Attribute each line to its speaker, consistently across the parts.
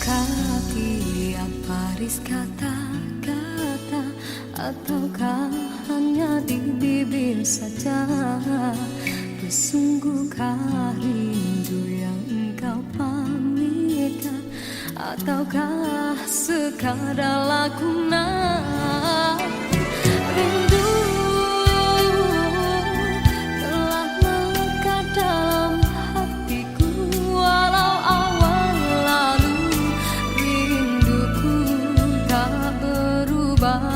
Speaker 1: tiap baris kata-kata, ataukah hanya di bibir saja? Sesungguhkah rindu yang engkau pamitkan, ataukah sekadar lakonan? Rindu telah melekat dalam hatiku, walau awal lalu rinduku tak berubah.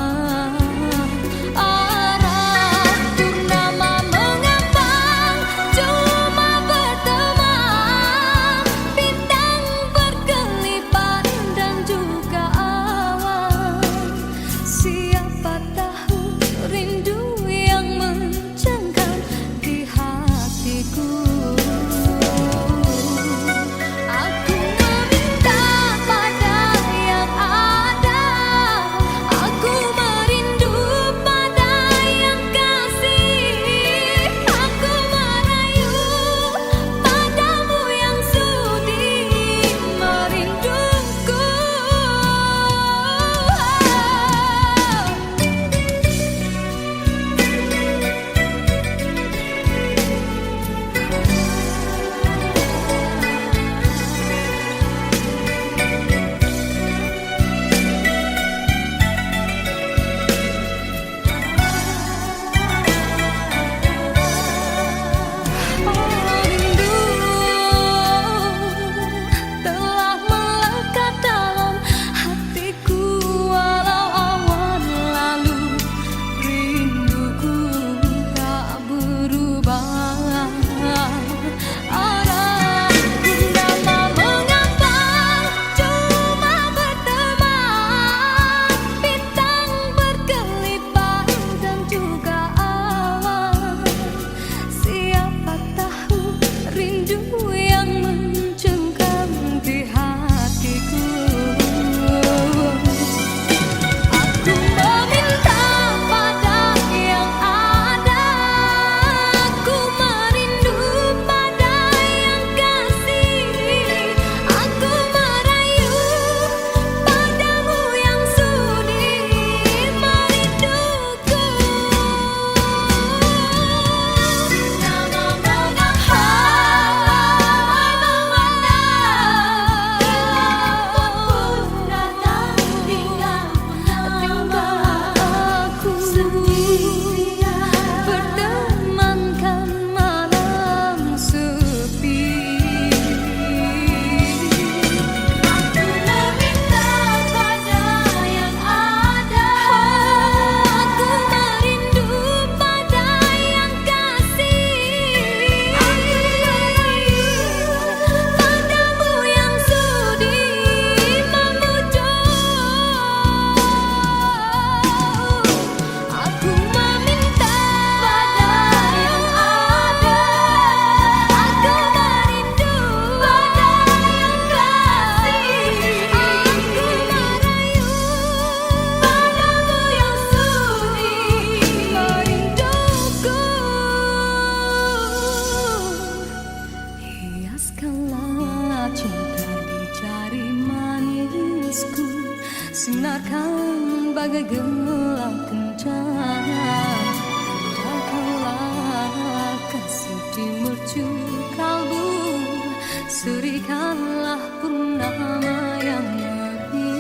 Speaker 1: Sinarkan bagai gelang kencana, datanglah kasih di mercu kalbu, serikanlah purnama yang merindu.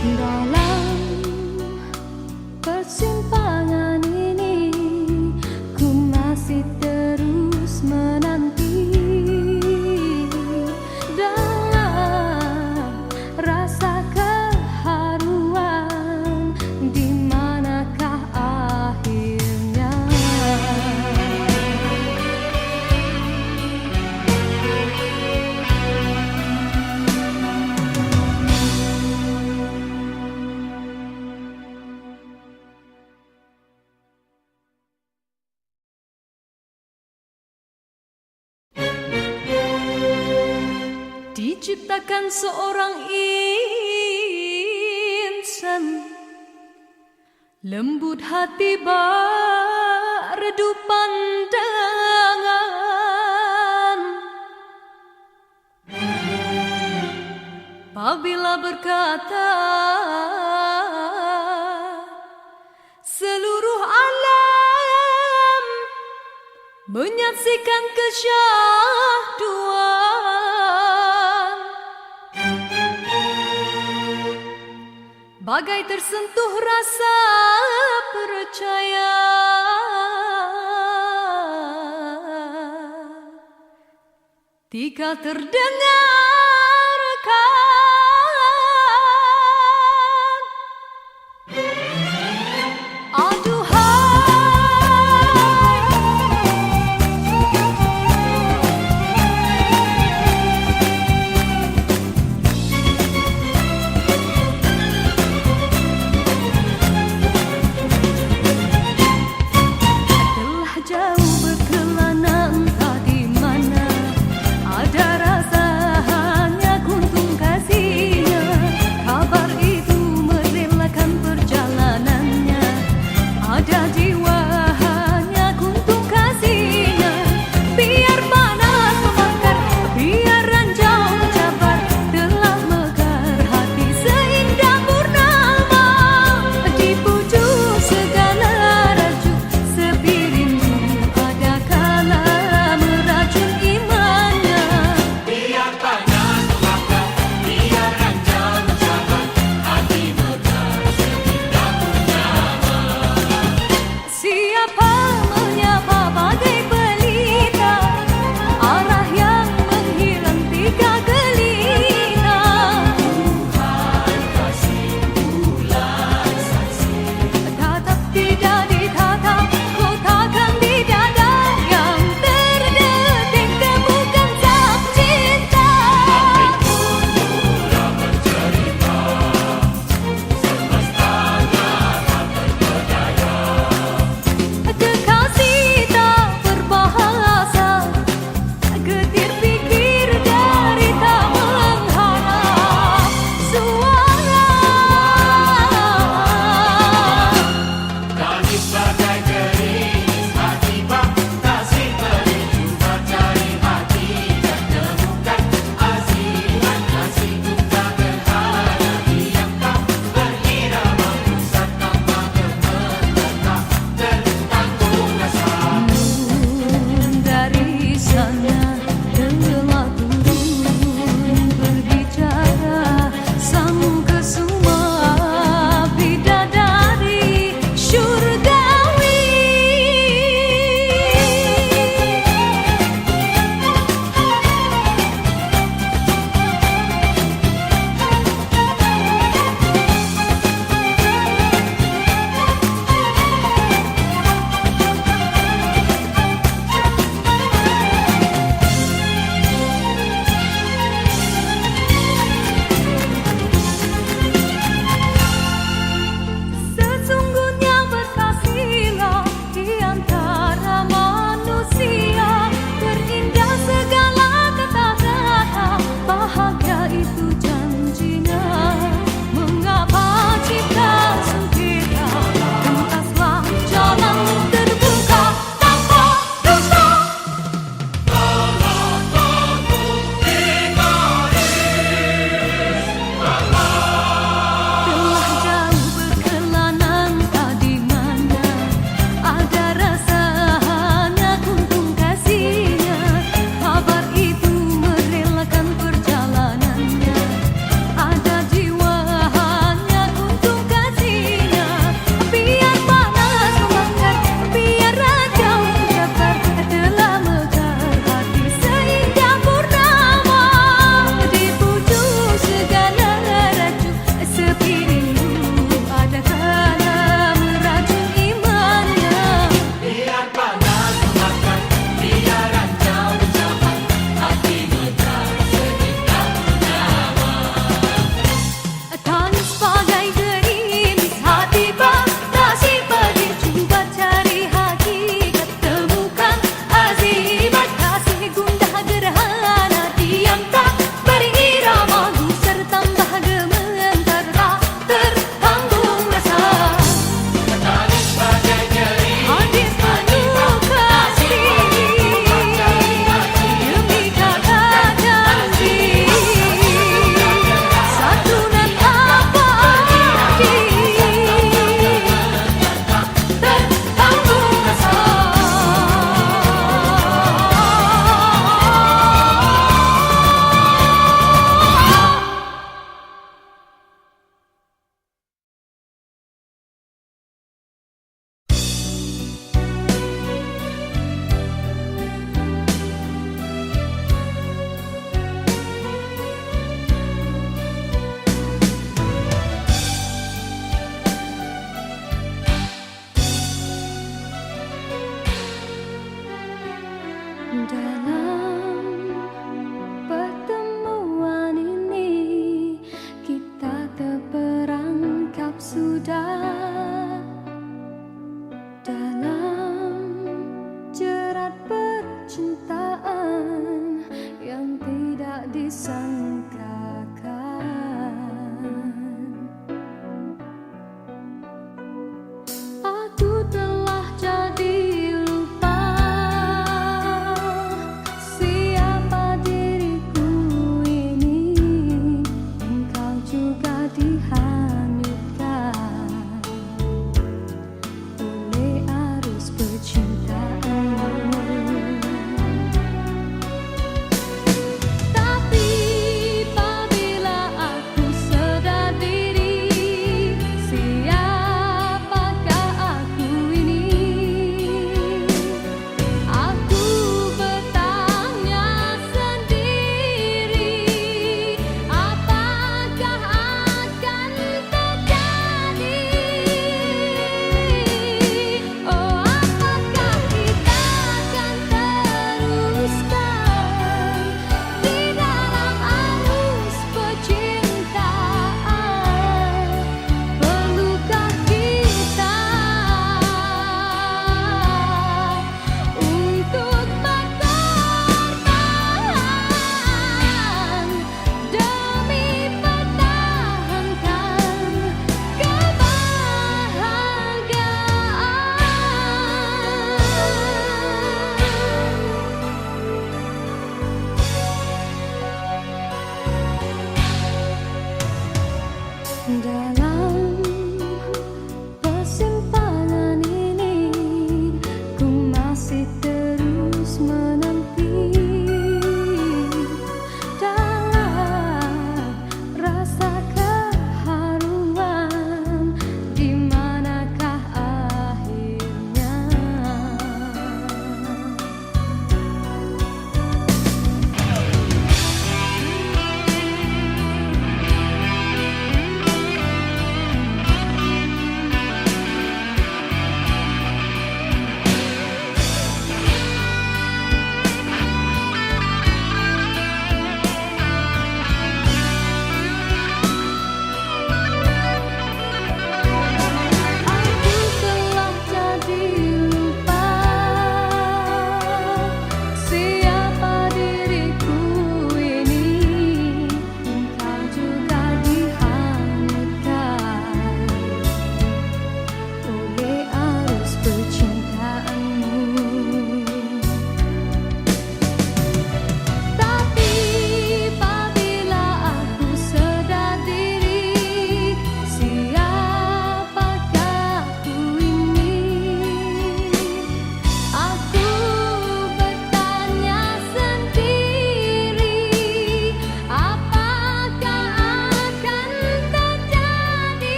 Speaker 1: Dalam persimpangan ini ku masih terus menanti dalam rasa keharuan, di manakah akhirnya. Diciptakan seorang insan, lembut hati berredup pandangan. Apabila berkata seluruh alam menyaksikan kesyahduan, bagai tersentuh rasa percaya. Tika terdengarkan, aduhai, telah jauh berkelana entah di mana, ada rasa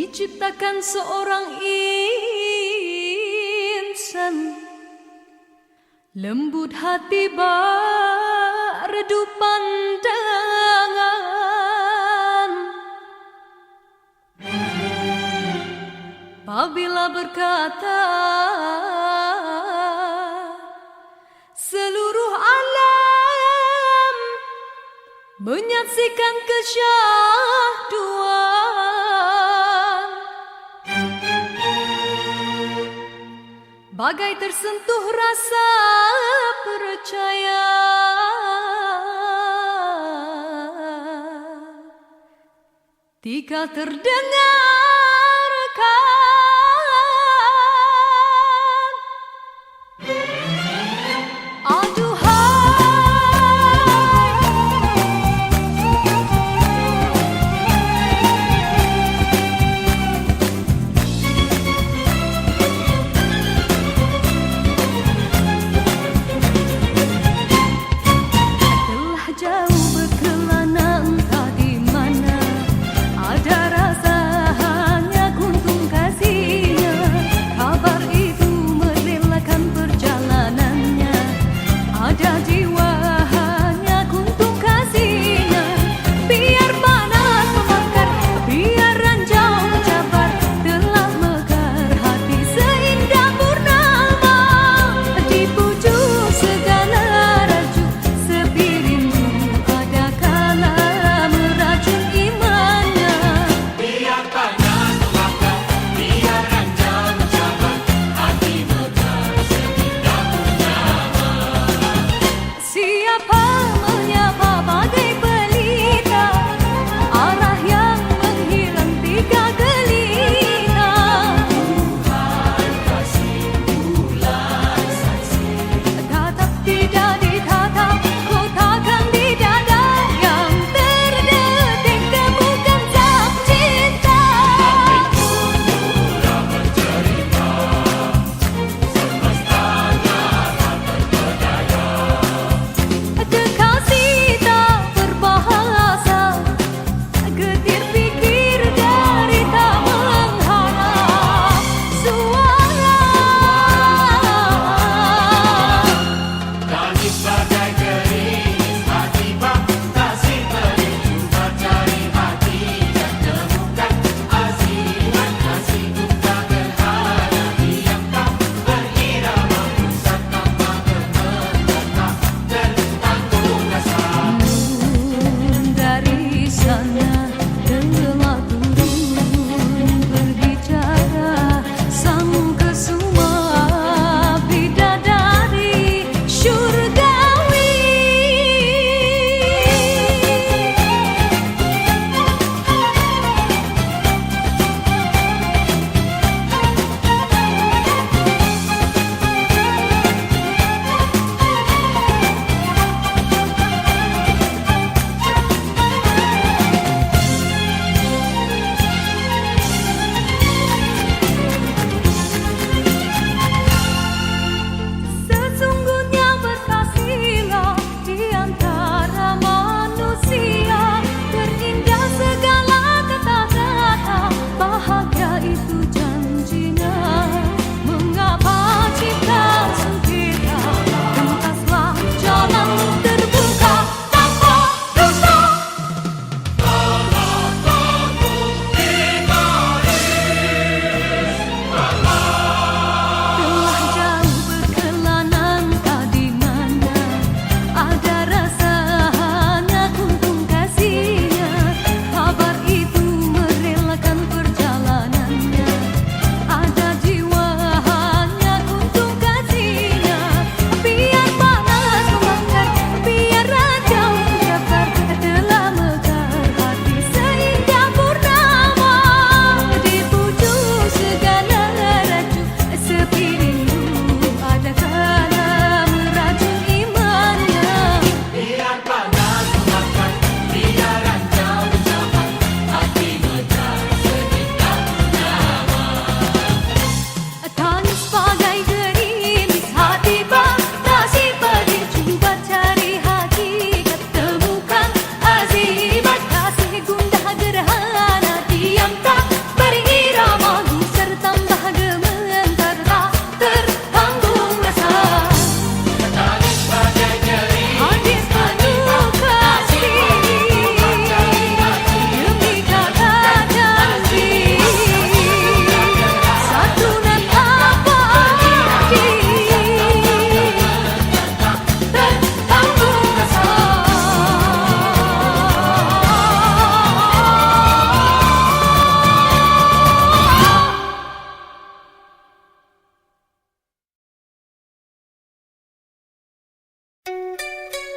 Speaker 1: diciptakan seorang insan, lembut hati redup pandangan. Apabila berkata seluruh alam menyaksikan kesyahduan, bagai tersentuh rasa percaya. Tika terdengarkan, telah jauh berkelana entah di mana, ada rasa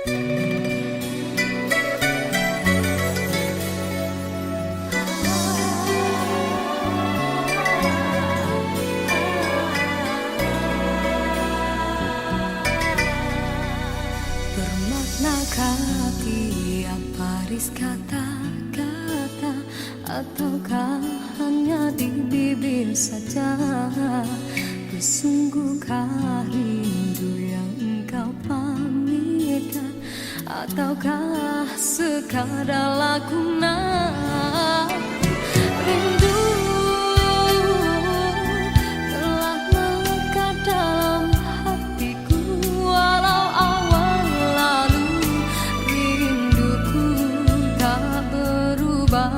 Speaker 1: Bermaknakah tiap baris kata-kata, ataukah hanya di bibir saja? Bersungguhkah rindu yang engkau pamitkan, ataukah sekadar lakonan? Rindu telah melekat dalam hatiku, walau awal lalu rinduku tak berubah.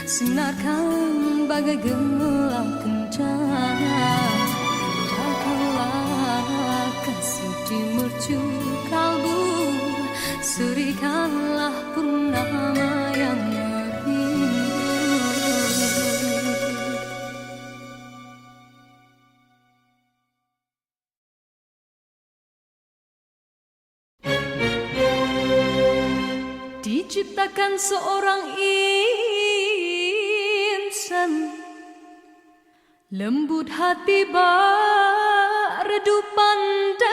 Speaker 1: Sinarkan bagai gelang kencana, indahkanlah kasih di mercu kalbu, serikanlah purnama yang merindu. Diciptakan seorang insan, lembut hati redup pandangan.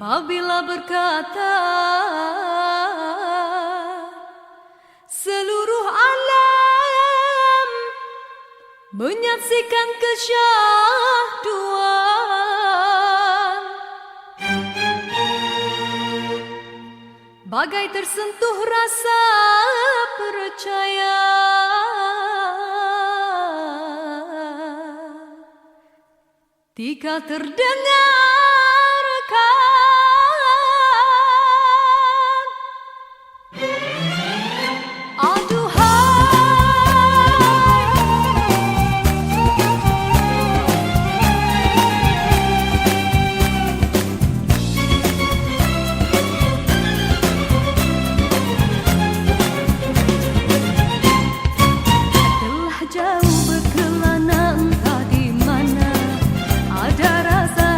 Speaker 1: Apabila berkata, seluruh alam menyaksikan kesyahduan. bagai tersentuh rasa percaya. Tika terdengarkan telah jauh berkelana entah di mana ada rasa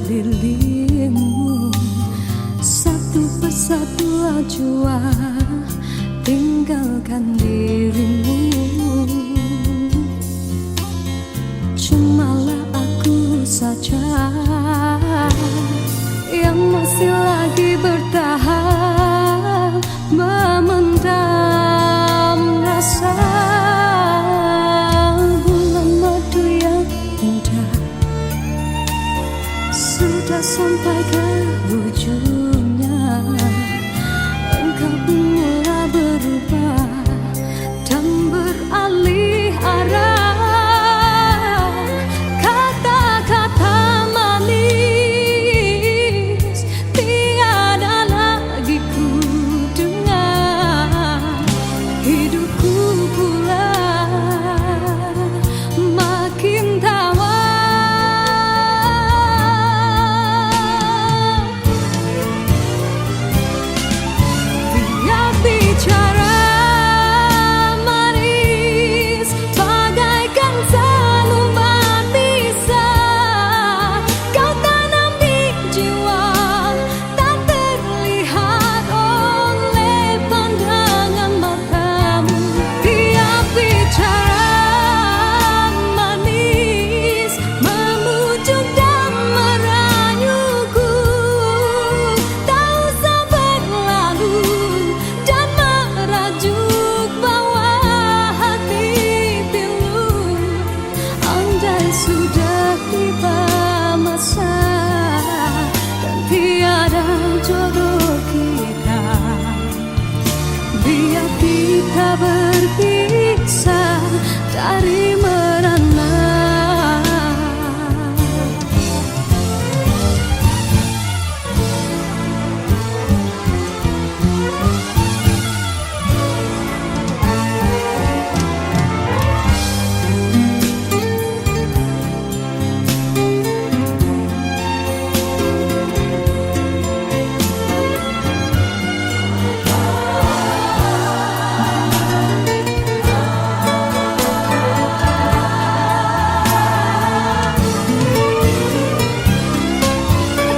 Speaker 1: sekelilingmu. Satu persatu jua tinggalkan dirimu. Cumalah aku saja yang masih lagi bertahan, memendam rasa. Bulan madu yang indah sudah sampai ke ujungnya. Engkau pun mulai berubah dan beralih arah. Kata-kata manis tiada lagi ku dengar. Hidupku pula makin tawar. Dia bicara manis bagaikan selumban bisa kau tanam di jiwa, tak terlihat oleh pandangan matamu. Dia bicara manis memujuk dan merayuku, tak usah berlalu dan merajuk bawah hati pilu. Andai sudah tiba masa dan tiada jodoh kita, biar kita berpisah dari merana.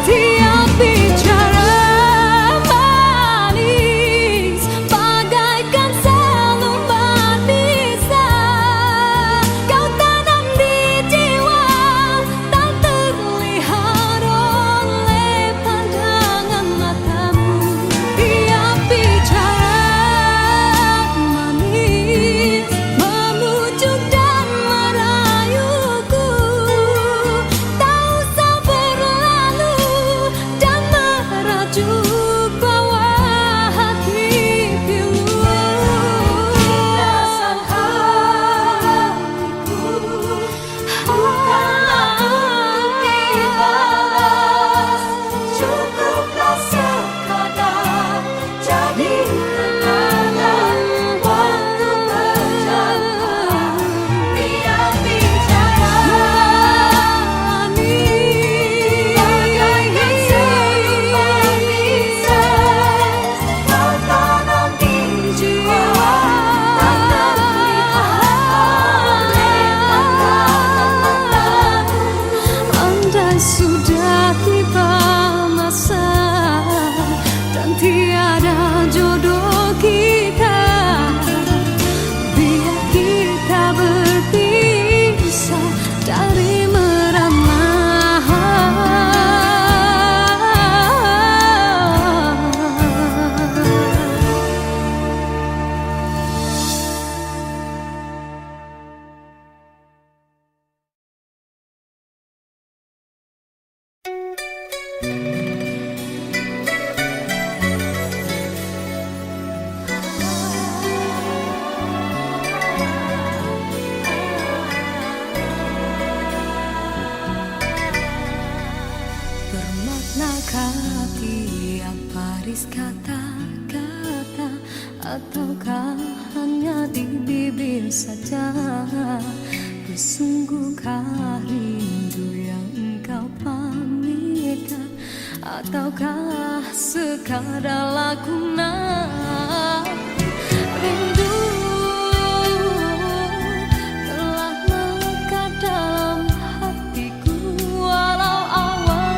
Speaker 1: Dia bicara manis bagaikan selumban bisa kau tanam di jiwa, tak terlihat oleh pandangan matamu. Dia bicara manis memujuk dan merayuku, tak usah berlalu dan merajuk bawah hati pilu. Rasa hatiku bukanlah untuk dibalas, cukuplah sekadar jadi kenangan waktu berjalan. Dia bicara manis bagaikan selumban bisa kau tanam di jiwa, tak terlihat oleh pandangan matamu. Andai sudah tiba masa dan tiada jodoh kita, biar kita berpisah dari merana. Bermaknakah tiap baris kata-kata, ataukah hanya di bibir saja? Bersungguhkah rindu yang engkau pamitkan, ataukah sekadar lakonan? Rindu telah melekat dalam hatiku, walau awal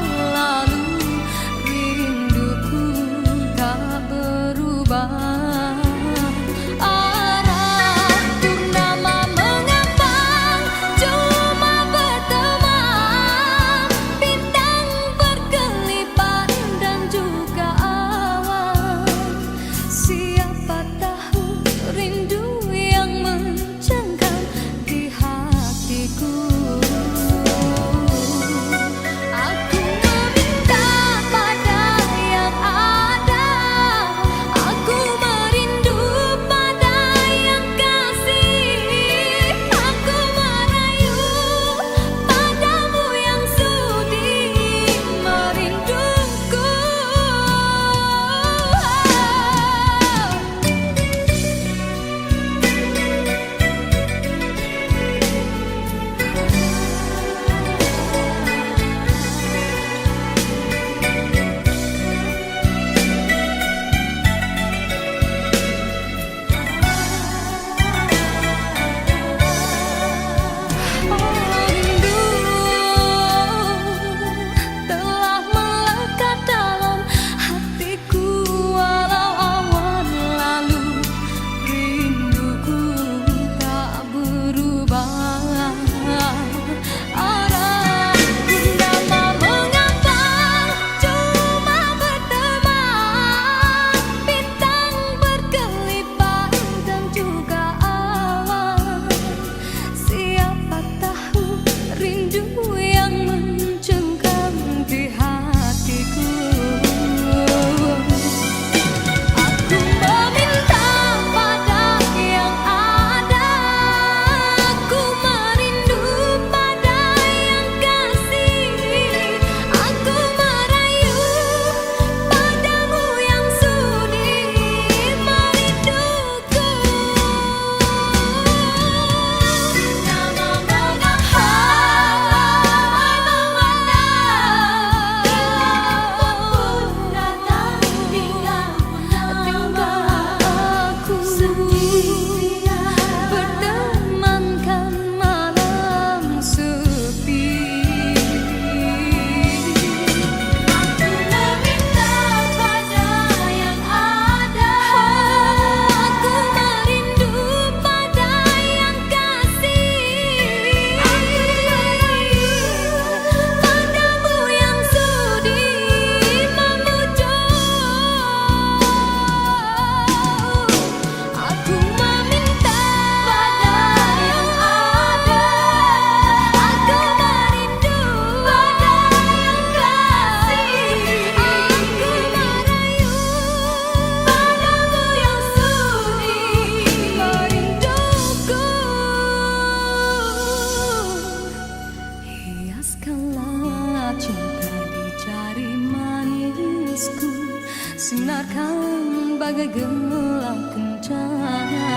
Speaker 1: Hiaskanlah cinta di jari manisku, sinarkan bagai gelang kencana.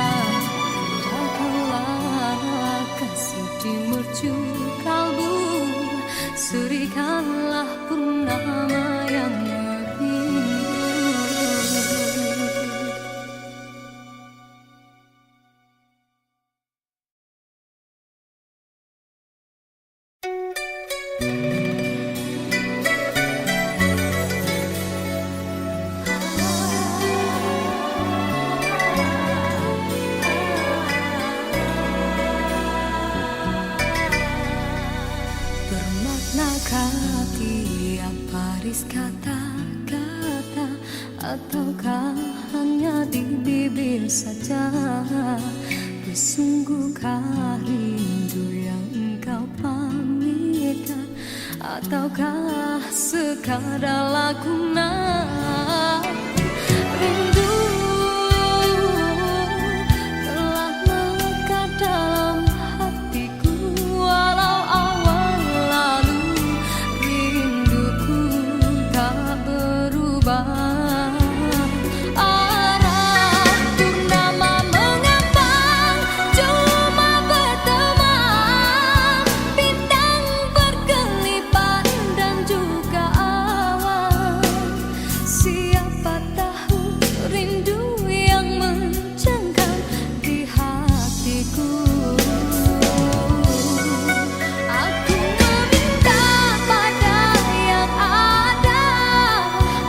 Speaker 1: Indahkanlah kasih di mercu kalbu, serikanlah purnama yang merindu. Bermaknakah tiap baris kata-kata, ataukah hanya di bibir saja? Bersungguhkah rindu yang engkau pamitkan, ataukah sekadar lakonan? Rindu telah melekat dalam hatiku, walau awan lalu rinduku tak berubah. Arah purnama mengambang, cuma berteman, bintang berkelipat dan juga awan. Siapa tahu rindu yang mencengkam di hatiku. Aku meminta pada yang ada,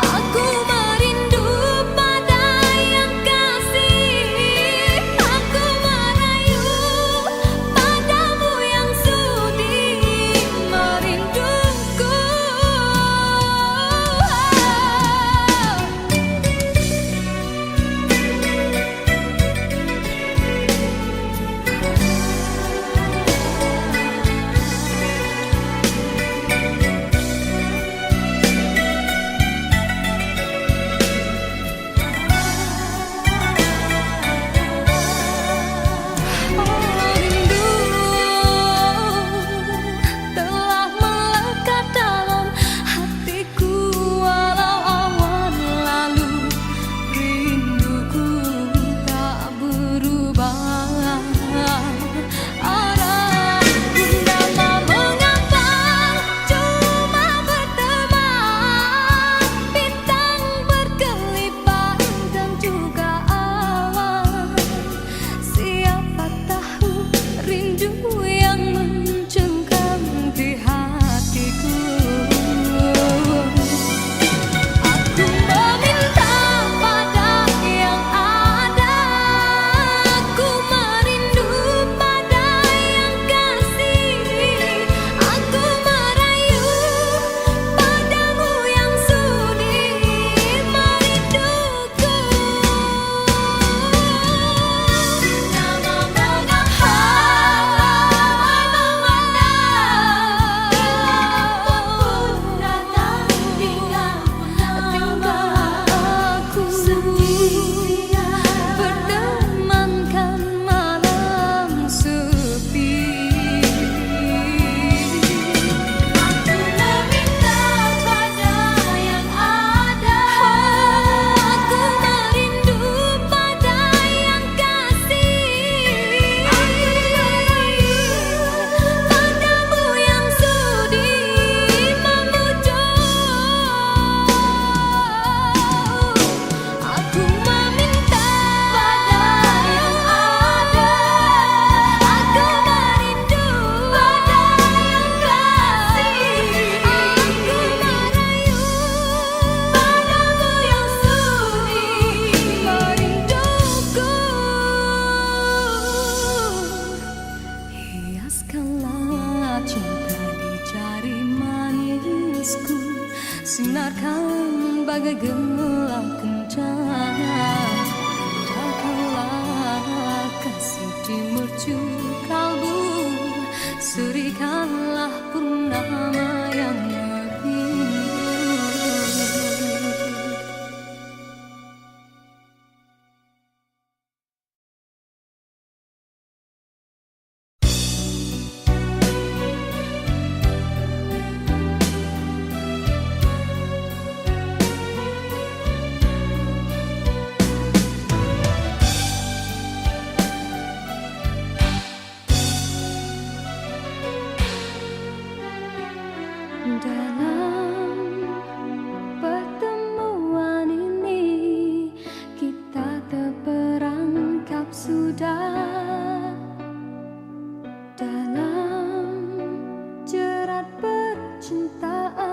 Speaker 1: aku merindu pada yang kasih. Aku merayu padamu yang sudi merinduku. Rindu telah melekat dalam hatiku, walau awan lalu rinduku tak berubah. Arah purnama mengambang, cuma berteman, bintang berkelipat dan juga awan. Siapa tahu rindu yang mencengkam di hatiku. Aku meminta pada yang ada, aku merindu pada yang kasih. Aku merayu padamu yang sudi merinduku. Nama aku setia bertemankan malam sepi. Aku meminta pada yang ada, aku merindu pada yang kasih. Aku merayu padamu yang sudi memujuk. Aku meminta pada yang ada, aku merindu pada yang kasih. Aku merayu padamu yang sudi merinduku. Hiaskanlah cinta di jari manisku, sinarkan bagai gelang kencana. Indahkanlah kasih di mercu kalbu, serikanlah purnama yang merindu. Dalam pertemuan ini kita terperangkap sudah dalam jerat percintaan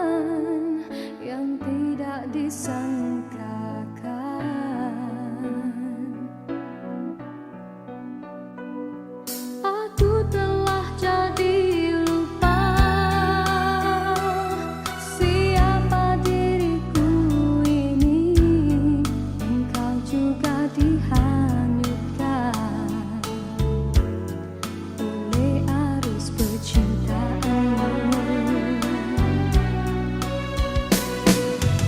Speaker 1: yang tidak disangkakan. Aku telah jadi lupa siapa diriku ini. Engkau juga dihanyutkan oleh arus percintaanmu.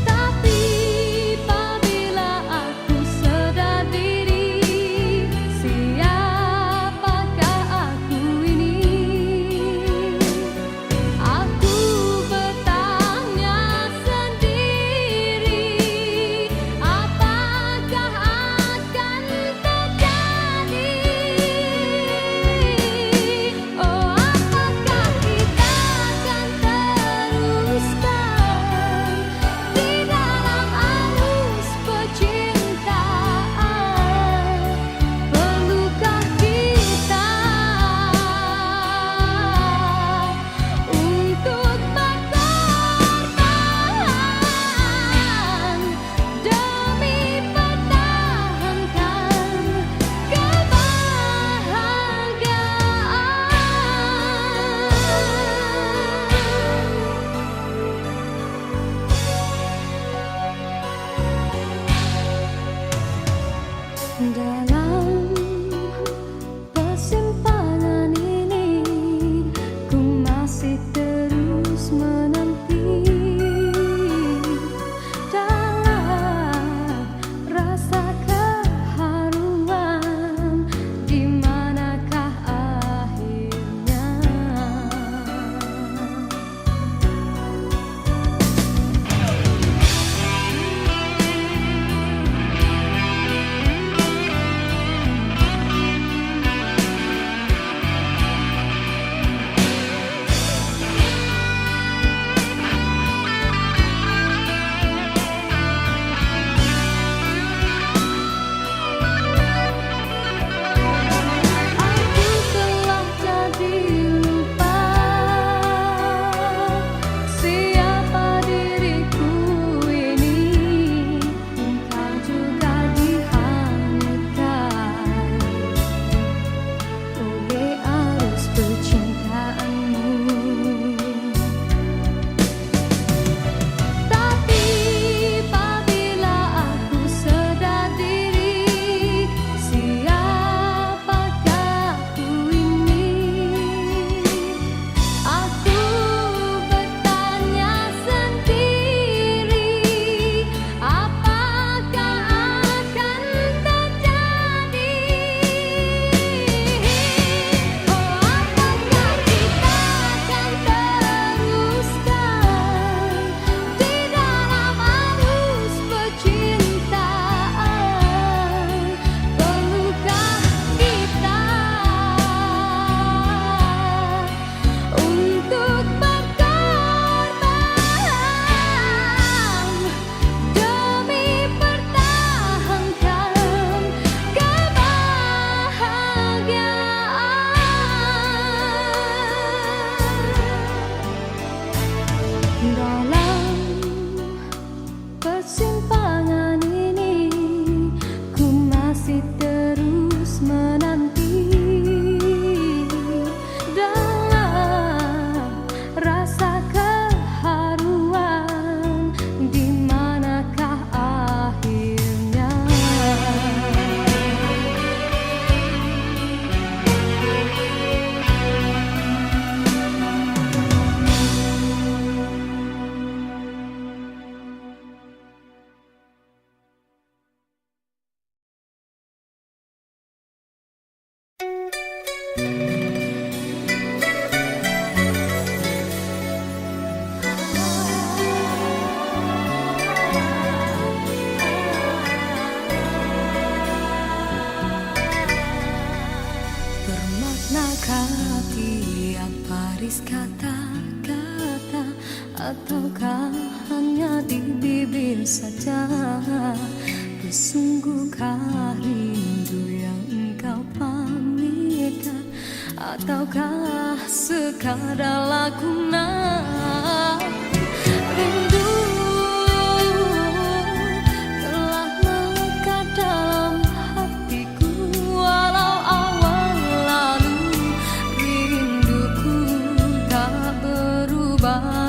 Speaker 1: Tapi apabila aku sadar diri, siapakah aku ini? Aku bertanya sendiri, apakah akan terjadi? Oh, apakah kita akan teruskan di dalam arus percintaan? Perlukah kita untuk berkorban demi pertahankan kebahagiaan? Dalam persimpangan ini ku masih terus menanti dalam rasa keharuan, di manakah akhirnya? Aku telah jadi lupa siapa diriku ini. Engkau juga dihanyutkan oleh arus percintaanmu. Tapi apabila aku sadar diri, siapakah aku ini? Aku bertanya sendiri, apakah akan terjadi? Oh, apakah kita akan teruskan di dalam arus percintaan? Perlukah kita untuk berkorban demi pertahankan kebahagiaan? Dalam persimpangan ini ku masih terus menanti dalam rasa keharuan, di manakah akhirnya? Bermaknakah tiap baris kata-kata Ataukah hanya di bibir saja? Sesungguhkah rindu yang engkau pamitkan? Ataukah sekadar lakonan? Rindu telah melekat dalam hatiku, walau awal lalu rinduku tak berubah.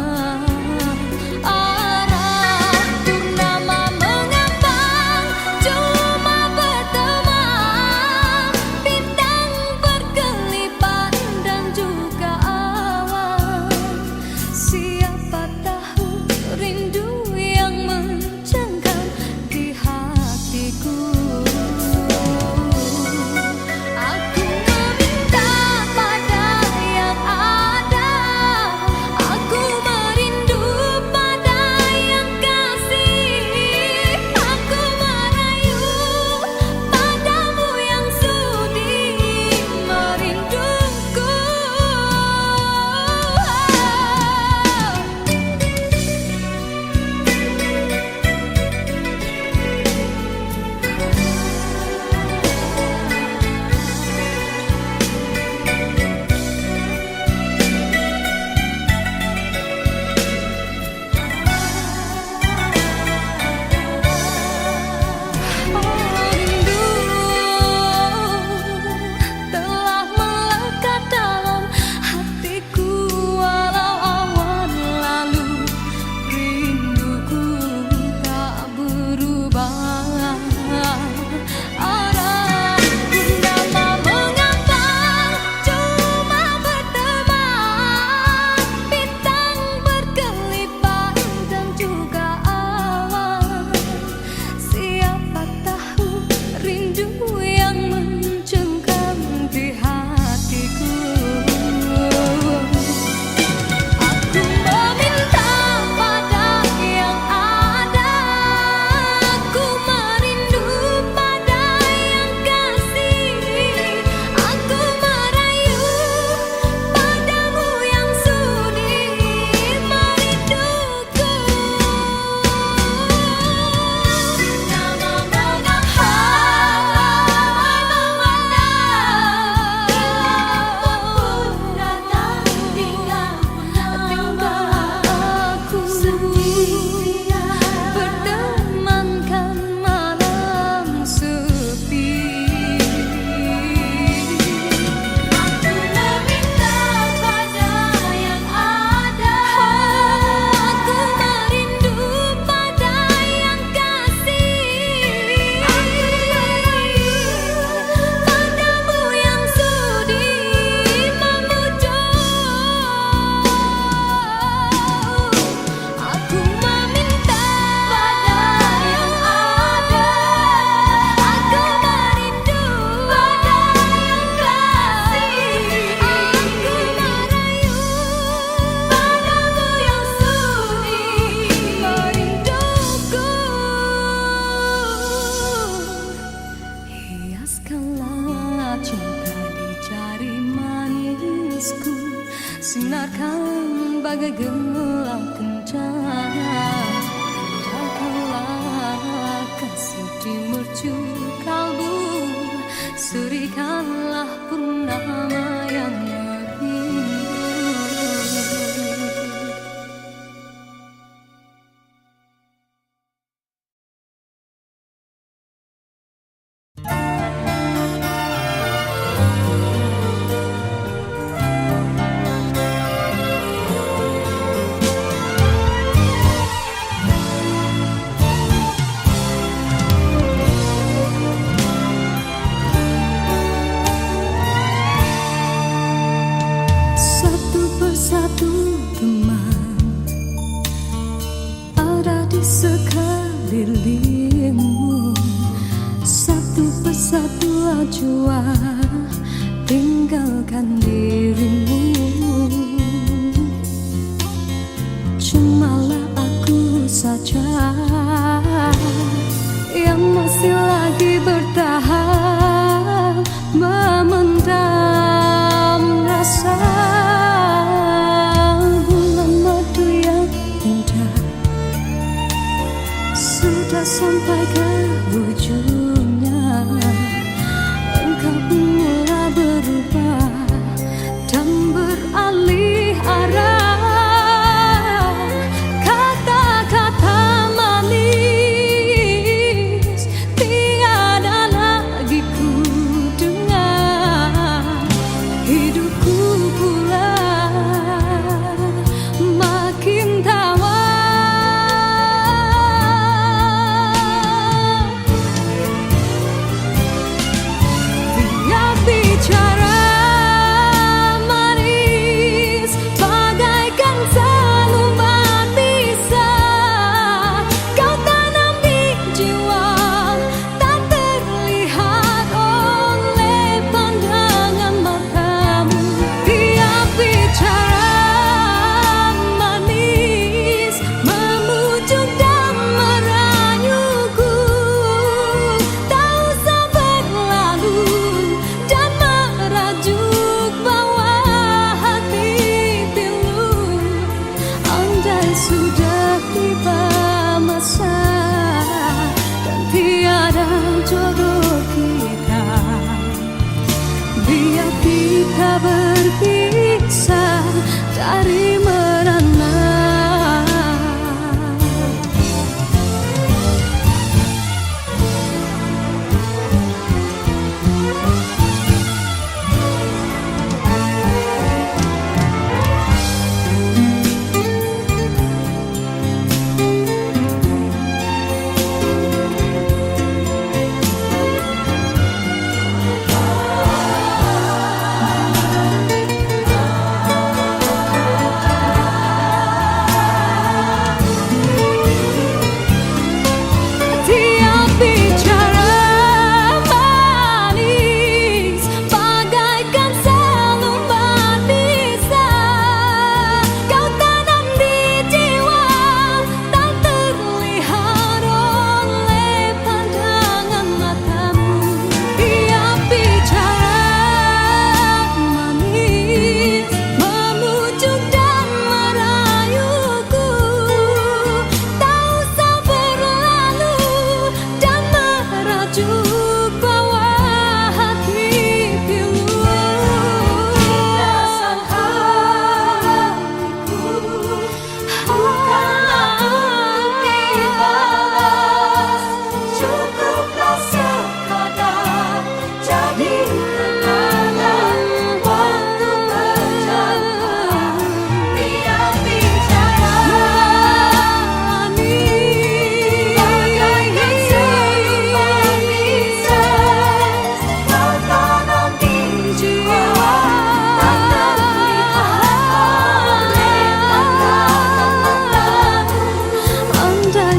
Speaker 1: Sinarkan bagai gelang kencana, Jagalah kasih di mercu kalbu, Surikanlah purnama yang merindu. Sekelilingmu, satu persatu ajua tinggalkan dirimu. Cumalah aku saja yang masih lagi bertahan, memendam rasa bulan madu yang sampai ke ujungnya, engkau pun mulai berubah dan beralih arah. Kata-kata manis tiada lagi ku dengar. Hidupku pula makin tawar. Sudah tiba masa dan tiada jodoh kita, biar kita berpisah dari merana.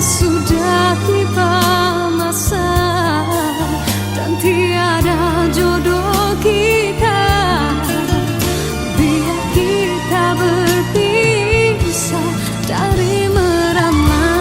Speaker 1: Sudah tiba masa dan tiada jodoh kita, biar kita berpisah dari merana.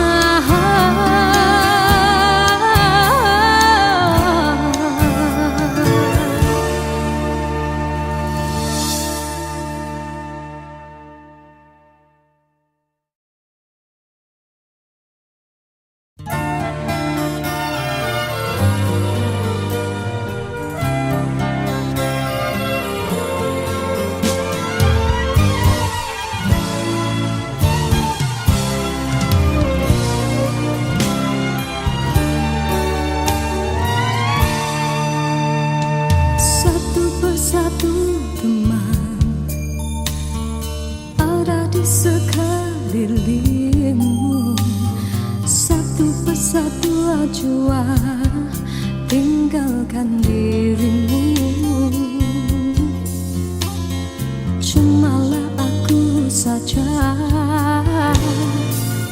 Speaker 1: Satu teman ada di sekelilingmu, satu persatu jua tinggalkan dirimu. Cumalah aku saja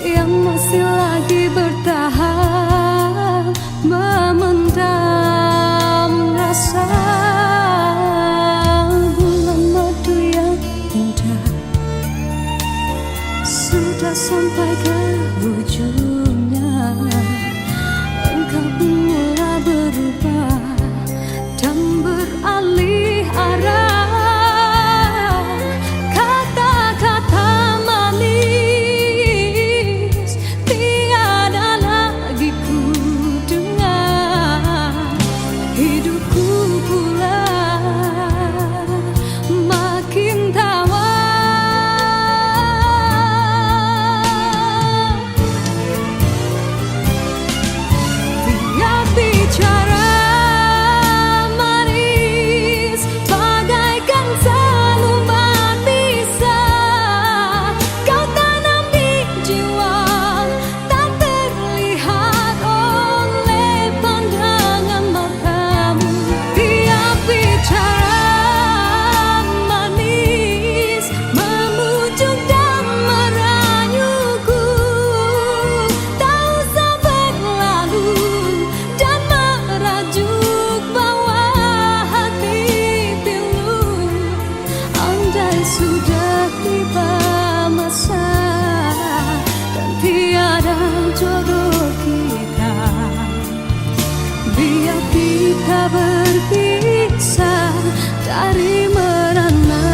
Speaker 1: yang masih lagi bertahan, memendam rasa. Sudah sampai ke ujungnya, engkau pun mulai berubah dan beralih arah. Kata-kata manis tiada lagi ku kita berpisah dari merana.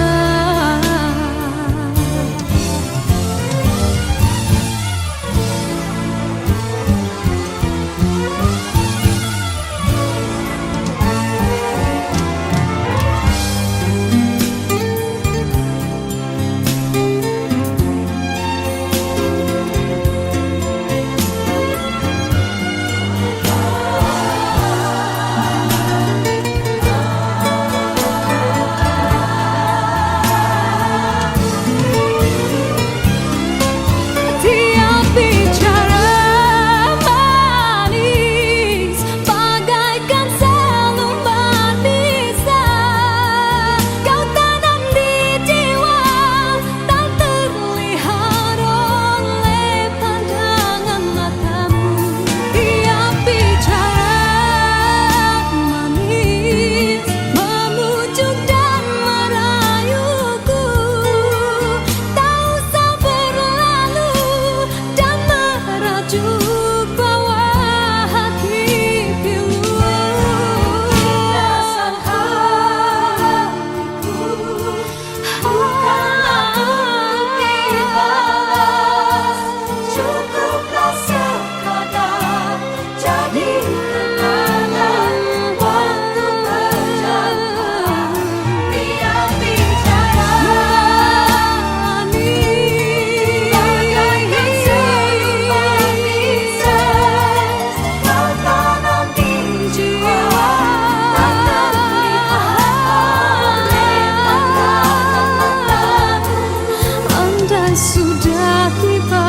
Speaker 1: Sudah tiba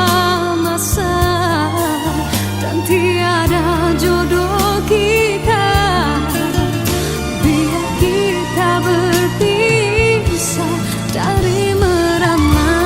Speaker 1: masa dan tiada jodoh kita, biar kita berpisah dari merana.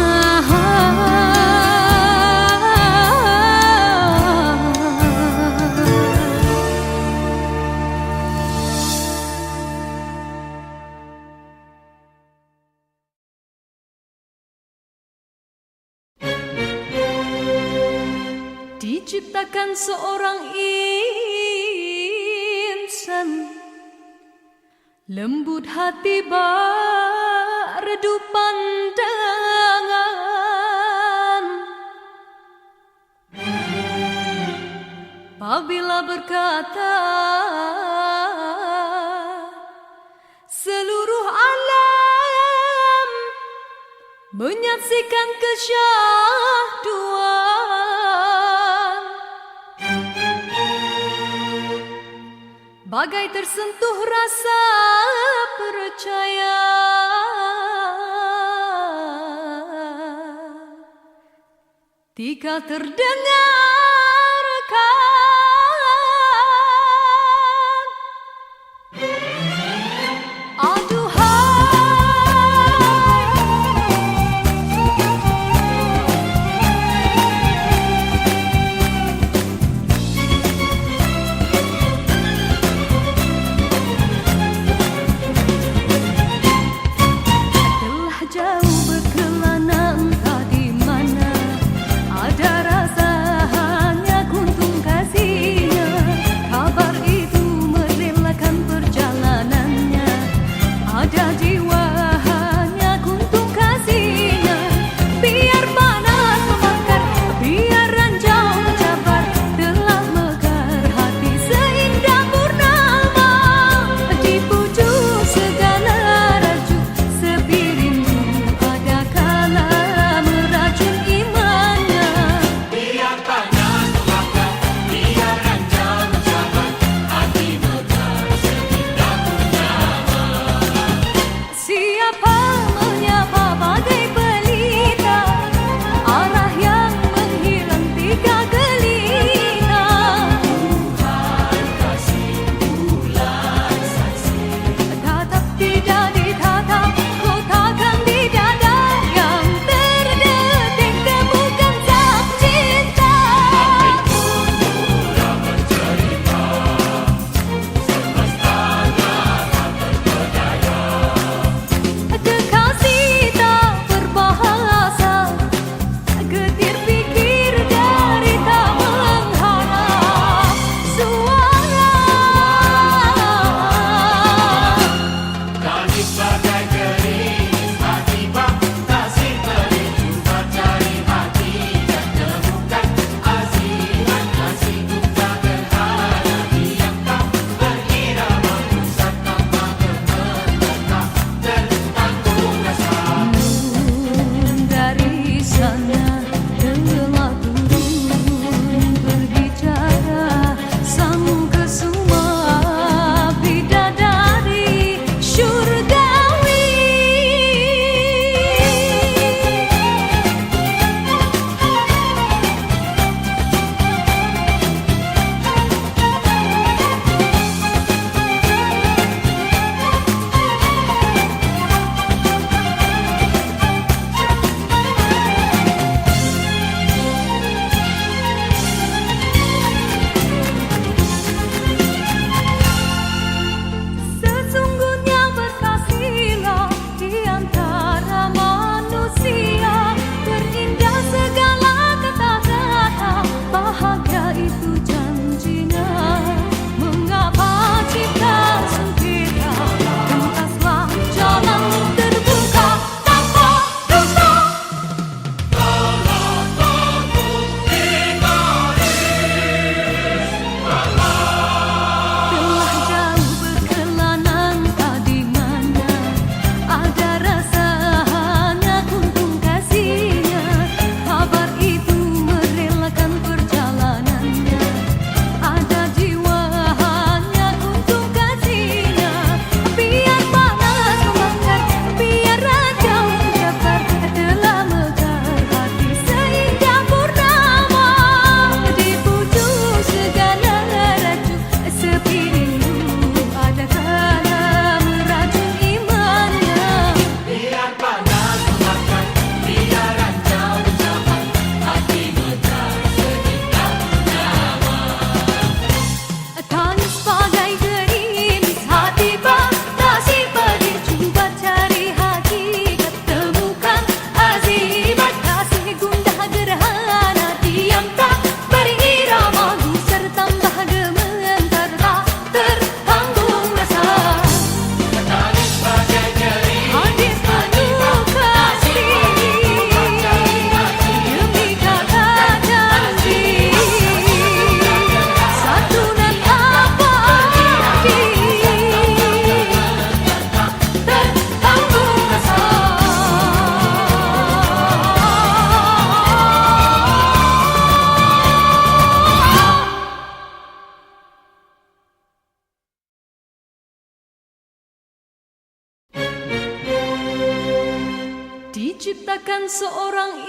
Speaker 1: Diciptakan seorang insan, lembut hati redup pandangan. Apabila berkata seluruh alam menyaksikan kesyahduan, bagai tersentuh rasa percaya. Tika terdengarkan jauh berkelana, entah di mana ada rasa bagaikan seorang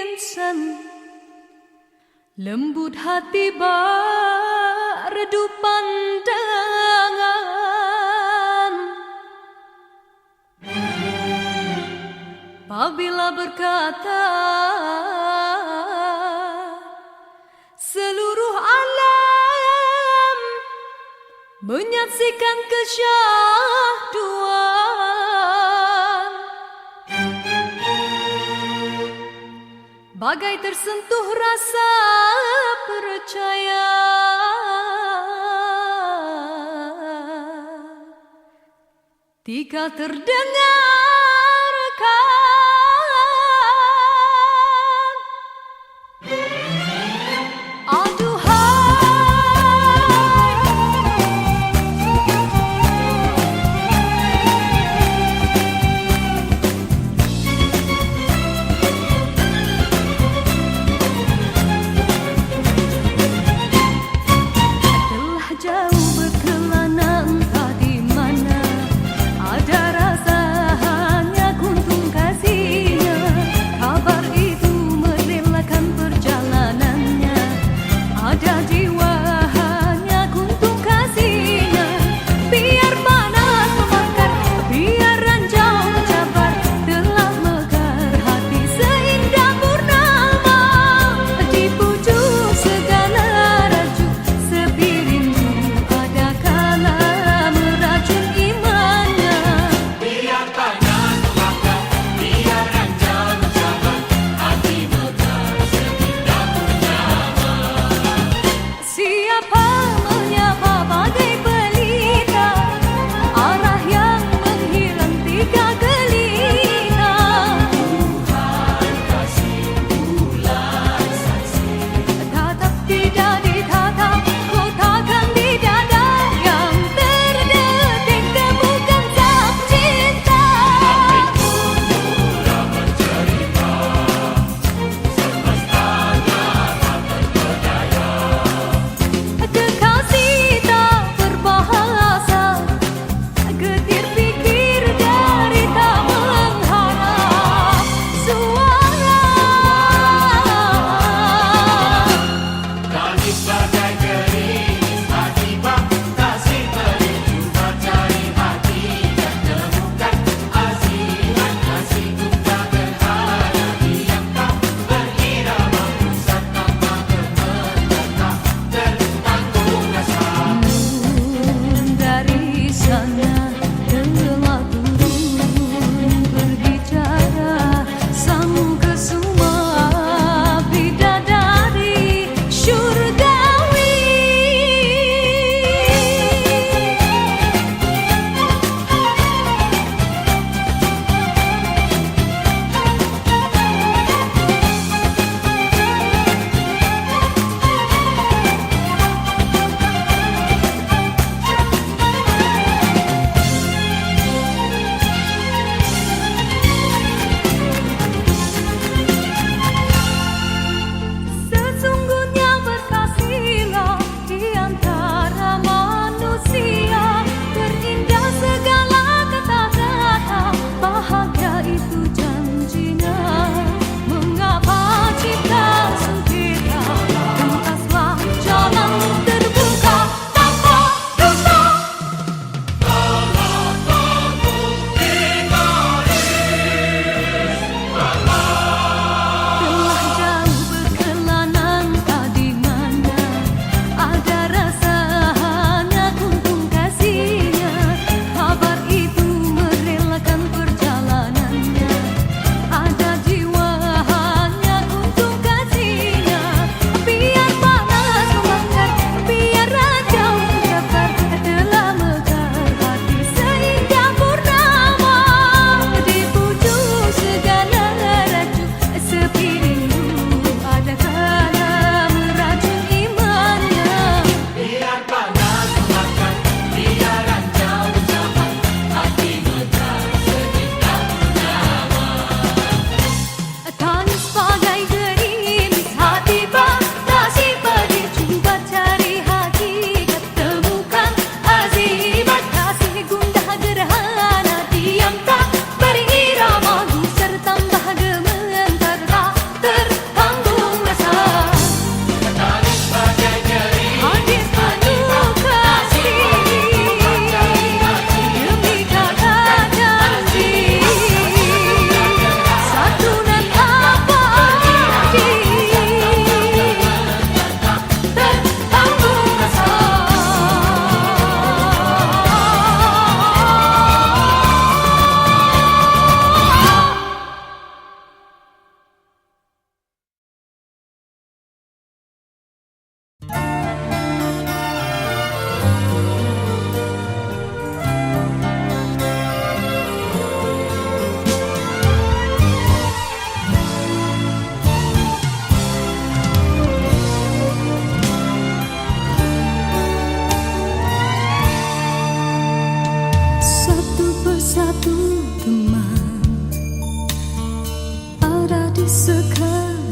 Speaker 1: insan, lembut hati berdu pandangan. Apabila berkata seluruh alam menyaksikan kesyahduan, bagai tersentuh rasa percaya. Tika terdengarkan ada rasa hanya kuntung kasih.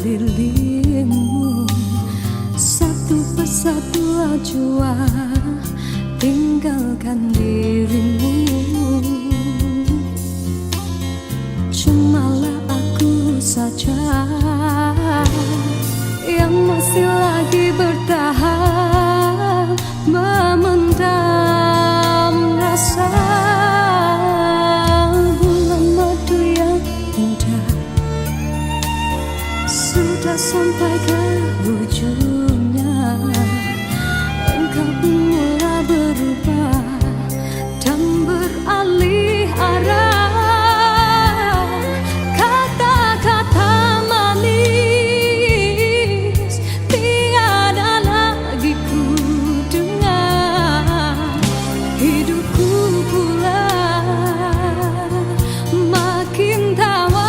Speaker 1: sekelilingmu. Satu persatu ajua tinggalkan dirimu. Cumalah aku saja yang masih lagi bertahan, memendam rasa. Bulan madu yang indah sudah sampai ke ujungnya. Engkau pun mulai berubah dan beralih arah. Kata-kata manis tiada lagi ku dengar. Hidupku pula makin tawar.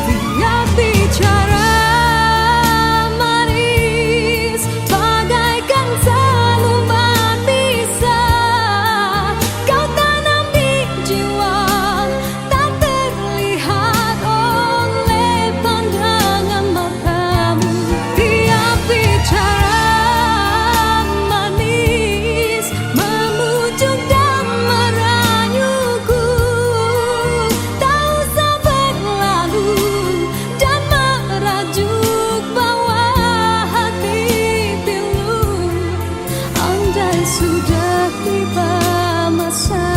Speaker 1: Tiap bicara manis bagaikan seluman bisa kau tanam di jiwa, tak terlihat oleh pandangan matamu. Tiap bicara manis memujuk dan merayuku, tak usah berlalu dan merajuk bawa hati pilu. Andai sudah tiba masa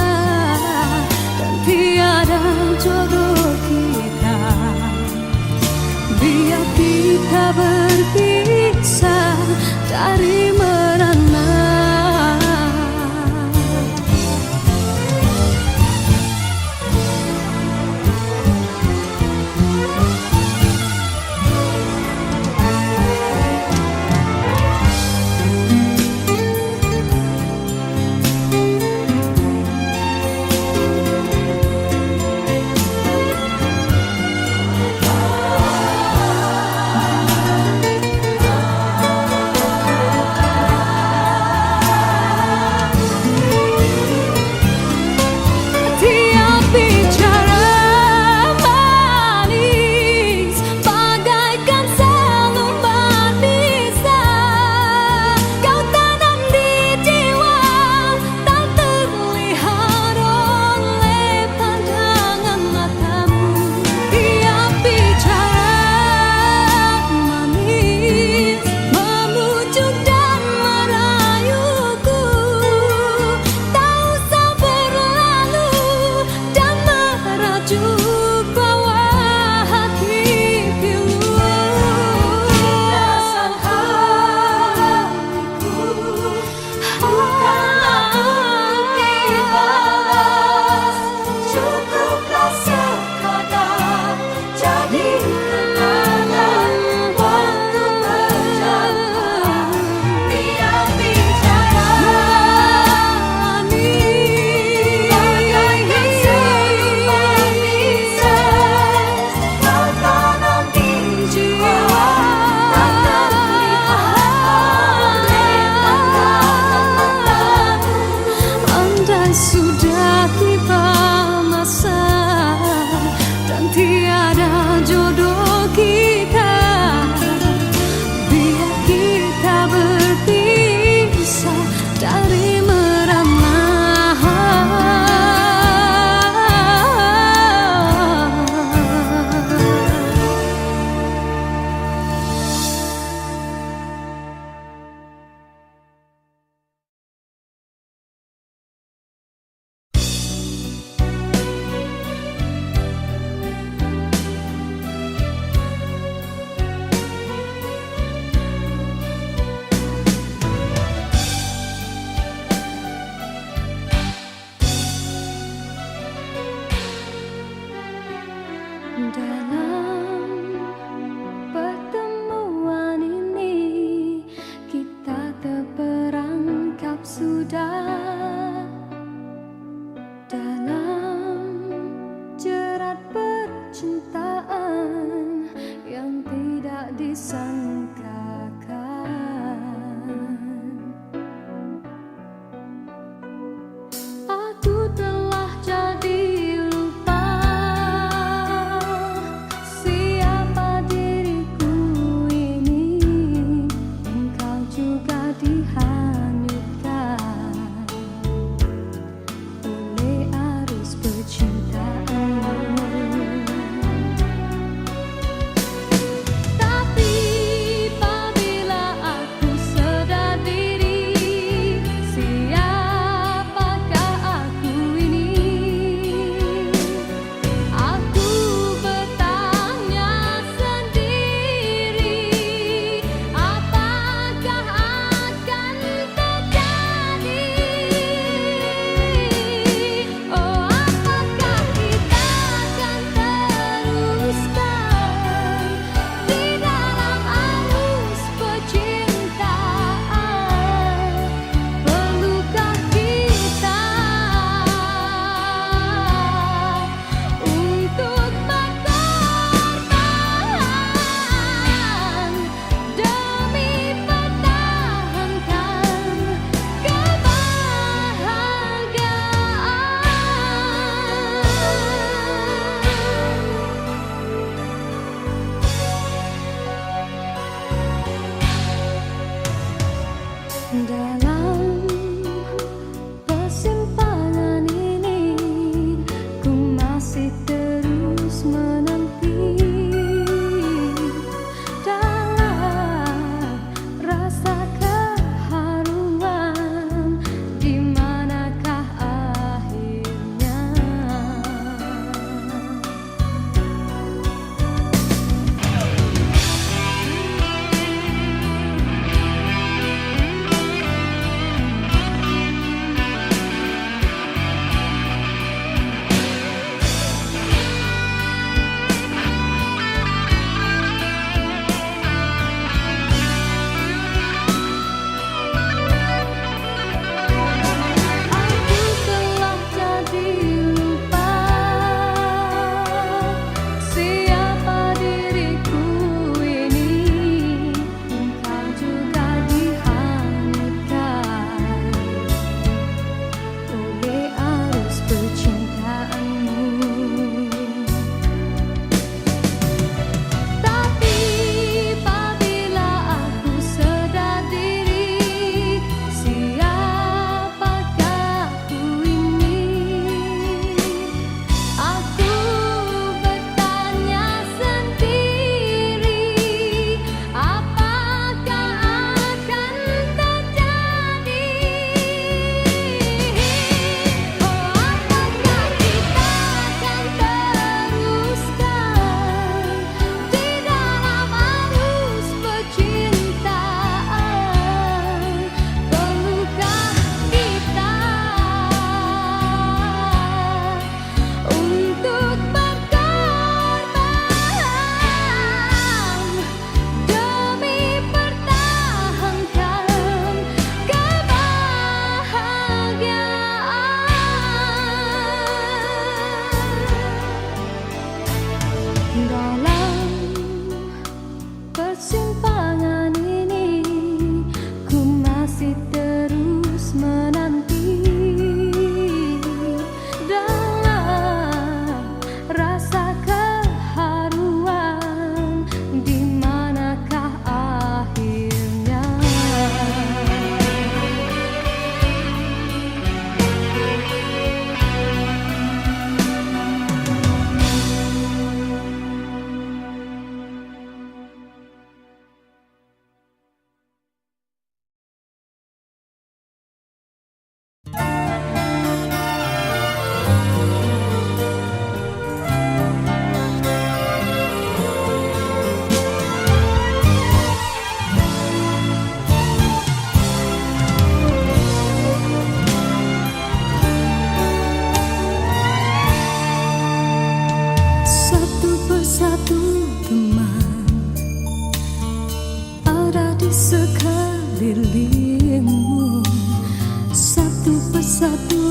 Speaker 1: dan tiada jodoh kita, biar kita berpisah dari merana. Tiap bicara manis bagaikan seluman bisa kau tanam di jiwa, tak terlihat oleh pandangan matamu. Tiap bicara manis memujuk dan merayuku, tak usah berlalu dan merajuk bawa hati pilu. Rasa hatiku bukanlah untuk dibalas, cukuplah sekadar jadi kenangan waktu berjauhan. Tiap bicara manis bagaikan seluman bisa kau tanam di jiwa, tak terlihat oleh pandangan matamu. Andai sudah tiba masa dan tiada jodoh kita, biar kita berpisah dari merana. Dalam pertemuan ini kita terperangkap sudah dalam jerat percintaan yang tidak disangkakan. Aku telah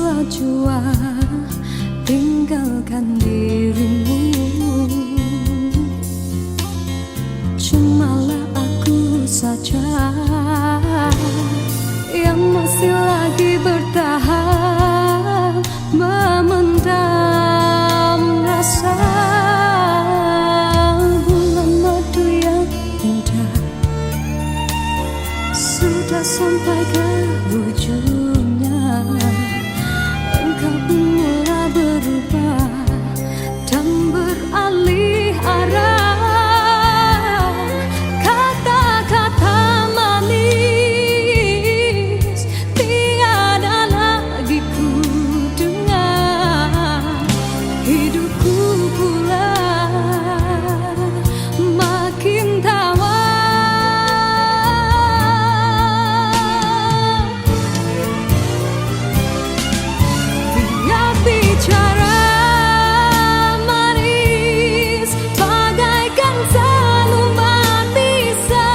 Speaker 1: jua-jua tinggalkan dirimu. Cumalah aku saja yang masih lagi bertahan memendam rasa. Bulan madu yang indah sudah sampai ke ujungnya. Engkau pun mulai berubah dan beralih arah. Kata-kata manis tiada lagi ku dengar. Hidupku pula makin tawar. Dia bicara manis bagaikan seluman bisa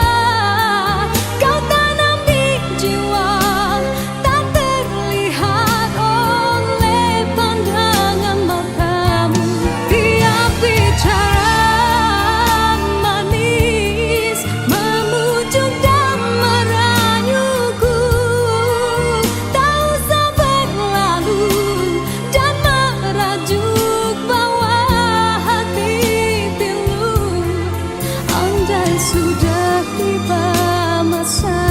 Speaker 1: kau tanam di jiwa, tak terlihat oleh pandangan matamu. Dia bicara manis memujuk dan merayuku, tak usah berlalu dan merajuk bawah hati pilu. Andai sudah tiba masa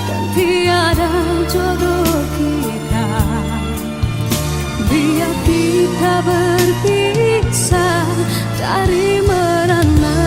Speaker 1: dan tiada jodoh kita, biar kita berpisah dari merana.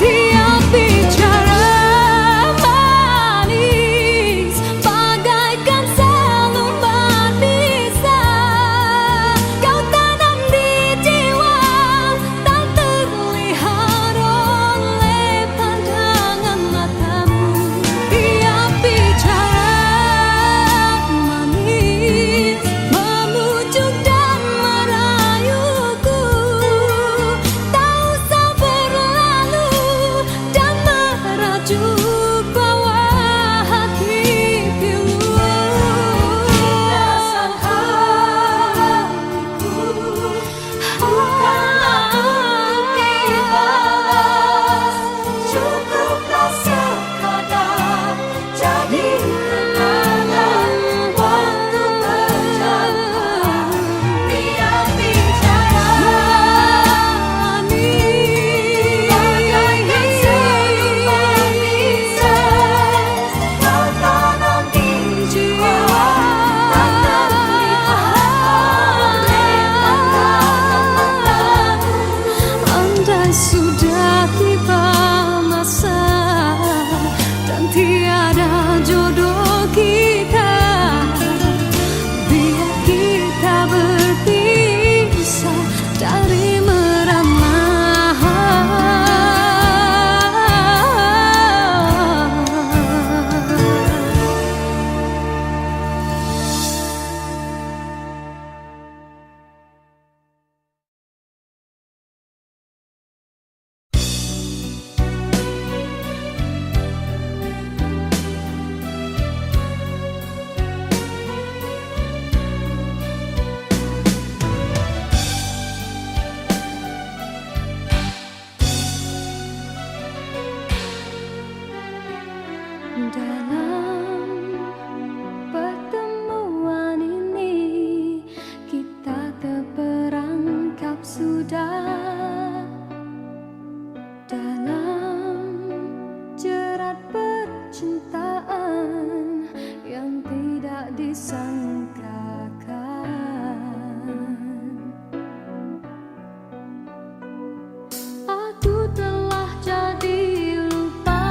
Speaker 1: Dia bicara manis bagaikan seluman bisa kau tanam di jiwa, tak terlihat oleh pandangan matamu. Dia bicara manis memujuk dan merayuku, tak usah berlalu dan merajuk bawah hati pilu. Perasaan hatiku bukanlah untuk dibalas, cukuplah sekadar jadi kenangan waktu berjalan. Dia bicara manis bagaikan seluman bisa kau tanam di jiwa, tak terlihat oleh pandangan matamu. Andai sudah tiba masa dan tiada jodoh kita, biar kita berpisah dari merana. Dalam pertemuan ini kita terperangkap sudah dalam jerat percintaan yang tidak disangkakan. Aku telah jadi lupa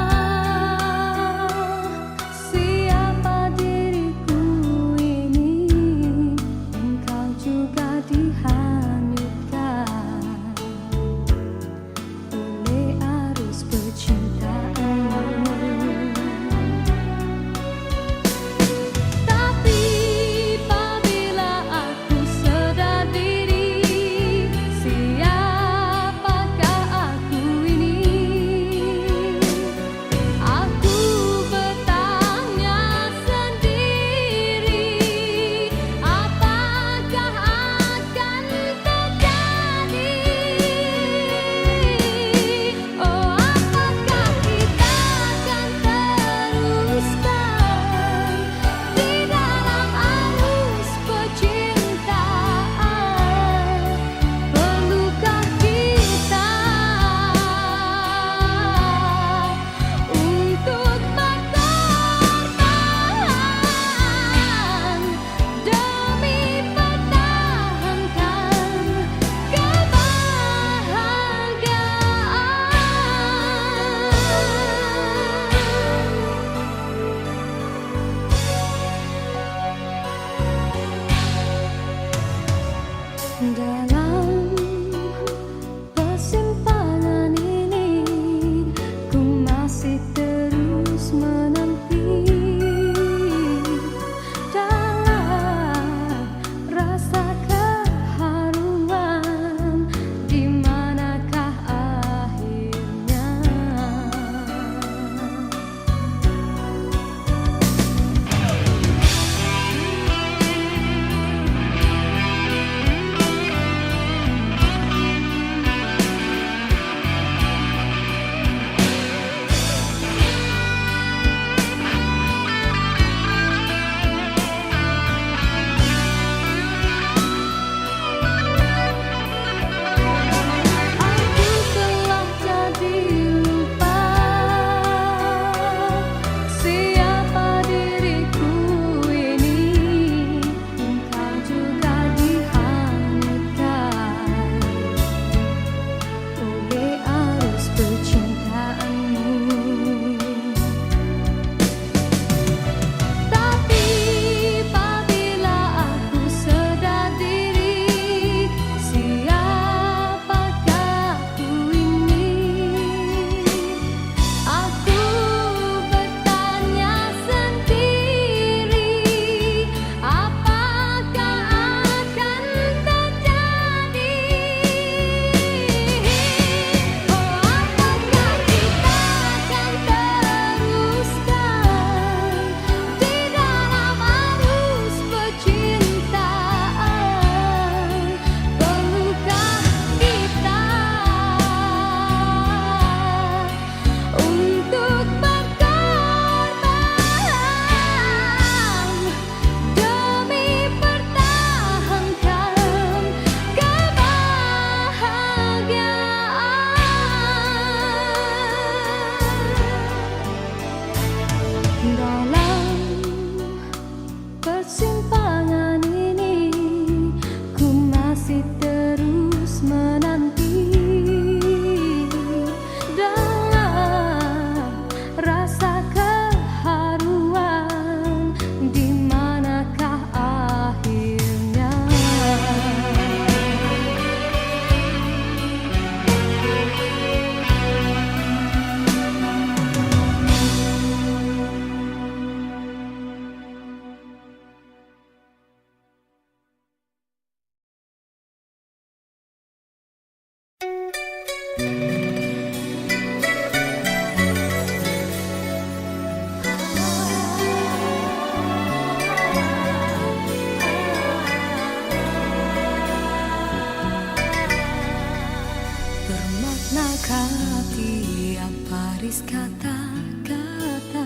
Speaker 1: tulis kata-kata,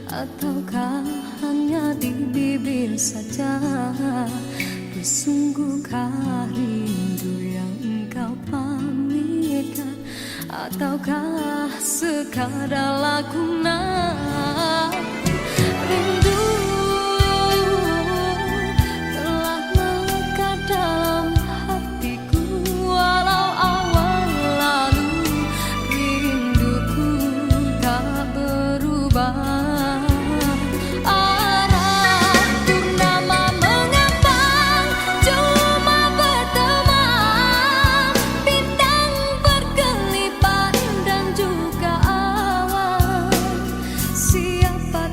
Speaker 1: ataukah hanya di bibir saja? Sungguhkah rindu yang engkau pamitkan, ataukah sekadar lakonan? Rindu telah melekat dalam hatiku, walau awal lalu rinduku tak berubah. Arah purnama mengambang, cuma berteman, bintang berkelipan dan juga awan. Siapa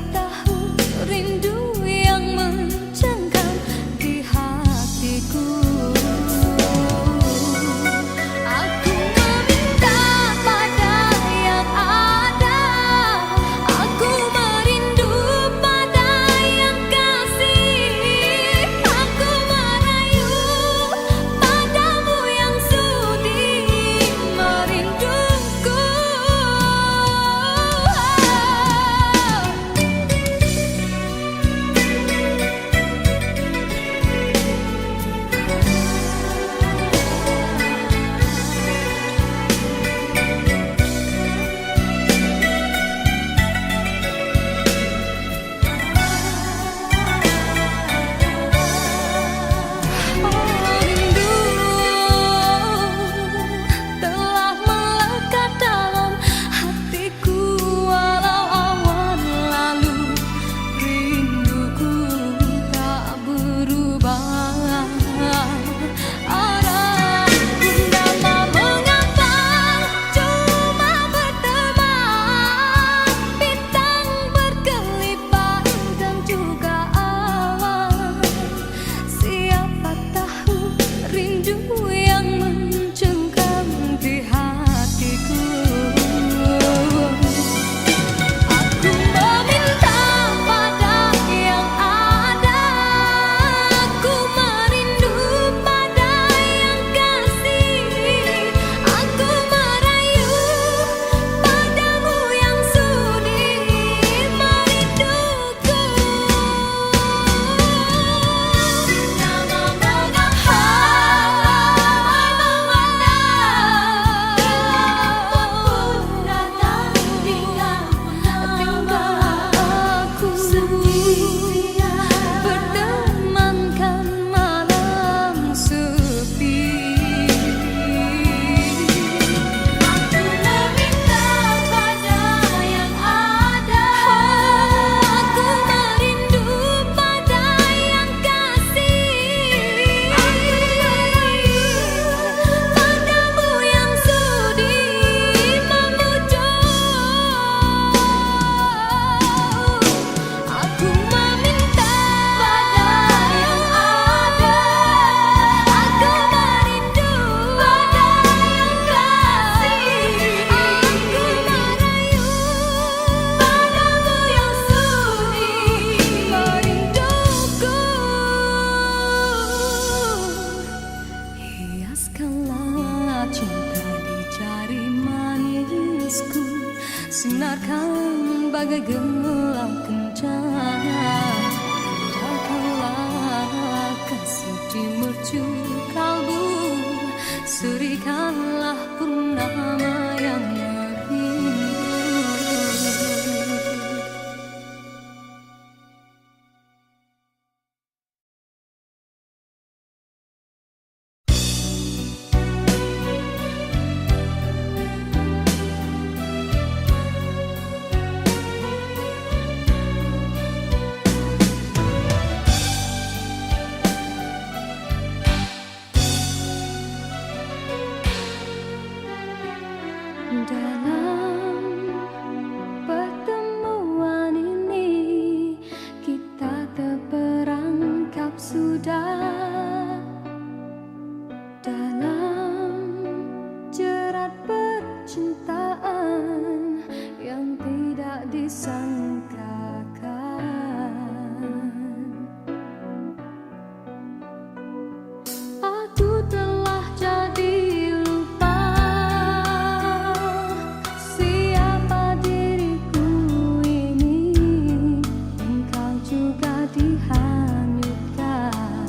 Speaker 1: juga dihanyutkan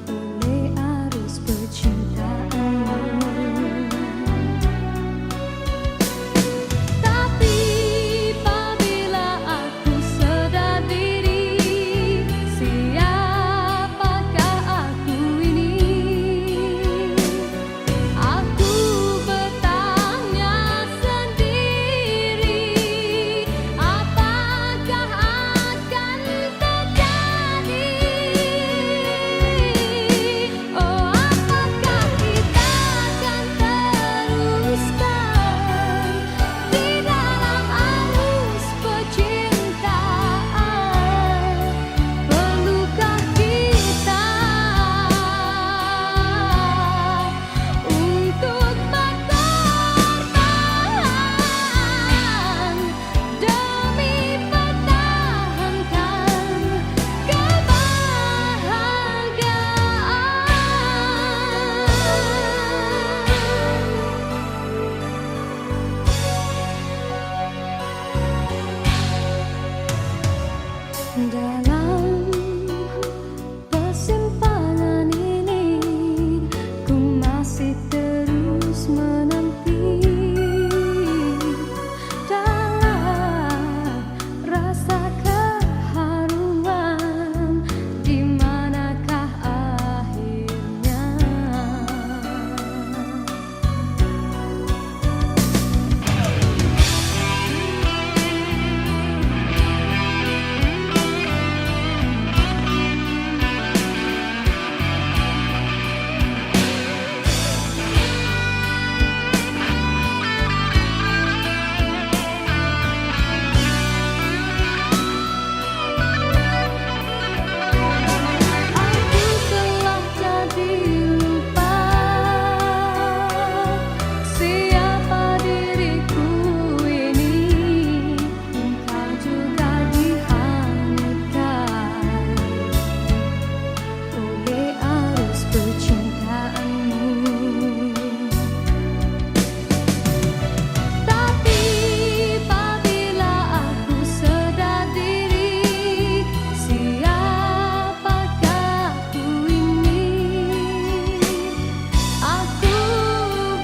Speaker 1: oleh arus percintaanmu. Tapi apabila aku sedar diri, siapakah aku ini? Aku bertanya sendiri, apakah akan terjadi? Oh, apakah kita akan teruskan di dalam arus percintaan? Perlukah kita untuk berkorban demi pertahankan kebahagiaan? Dalam persimpangan ini, ku masih terus menanti dalam rasa keharuan. Di manakah akhirnya? Aku telah jadi lupa siapa diriku ini. Engkau juga dihanyutkan oleh arus percintaanmu. Tapi apabila aku sedar diri, siapakah aku ini? Aku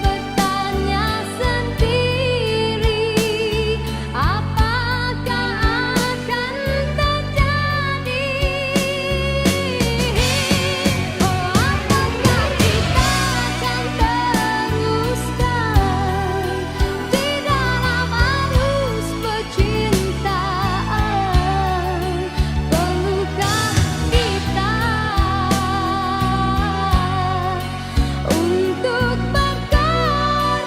Speaker 1: bertanya sendiri, apakah akan terjadi? Oh, apakah kita akan teruskan di dalam arus percintaan? Perlukah kita untuk berkorban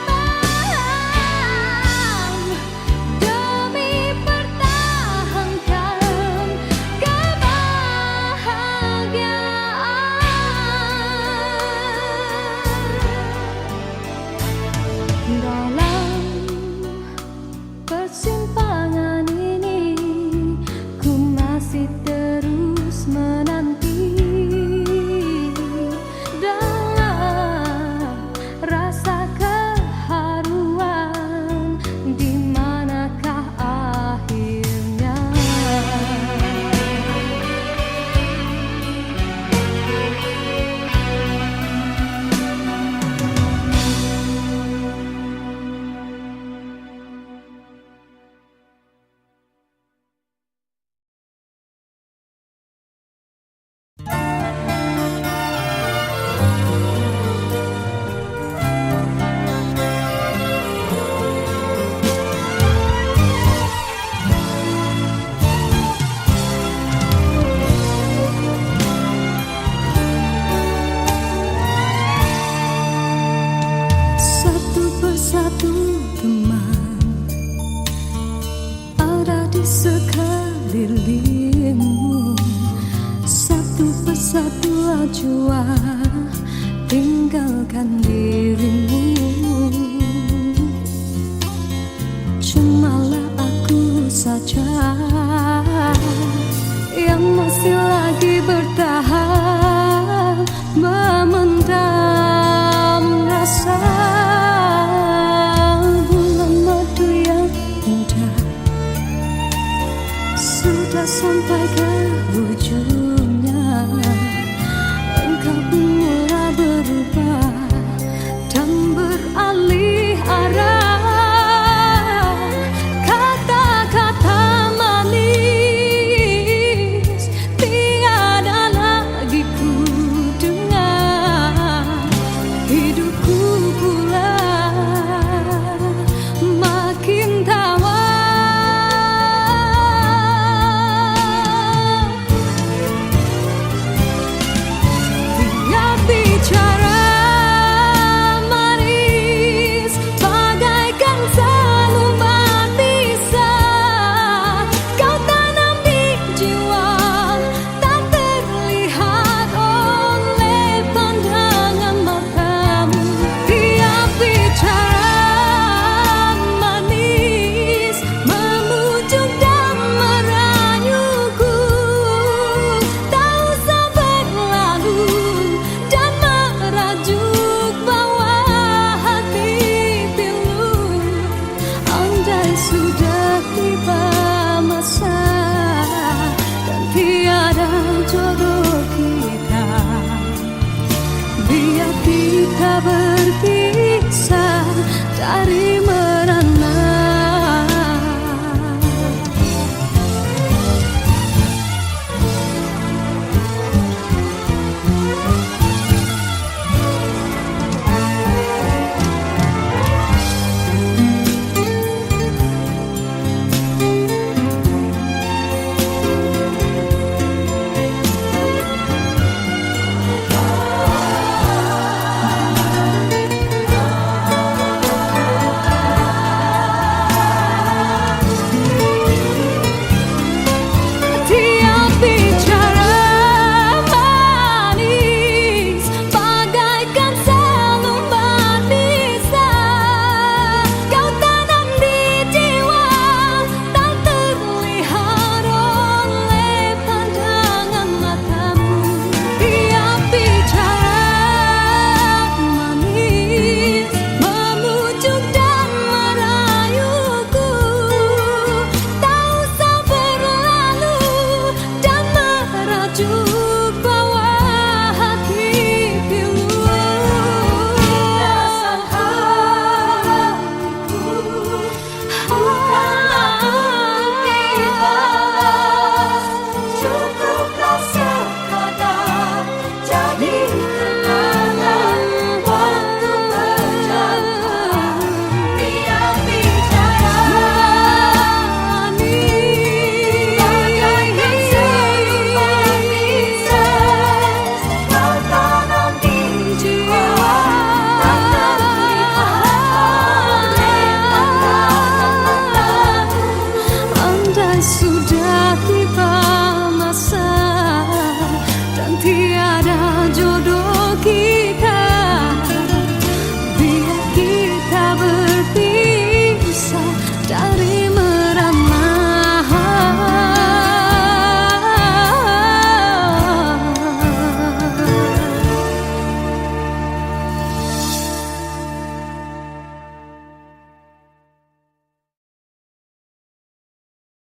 Speaker 1: demi pertahankan kebahagiaan? Dalam persimpangan ini, ku masih terus menanti dalam rasa keharuan. Di manakah akhirnya? Satu persatu teman ada di sekelilingmu. Satu persatu jua tinggalkan dirimu. Cumalah aku saja yang masih lagi bertahan, memendam rasa. Bulan madu yang indah sudah sampai ke ujungnya. Engkau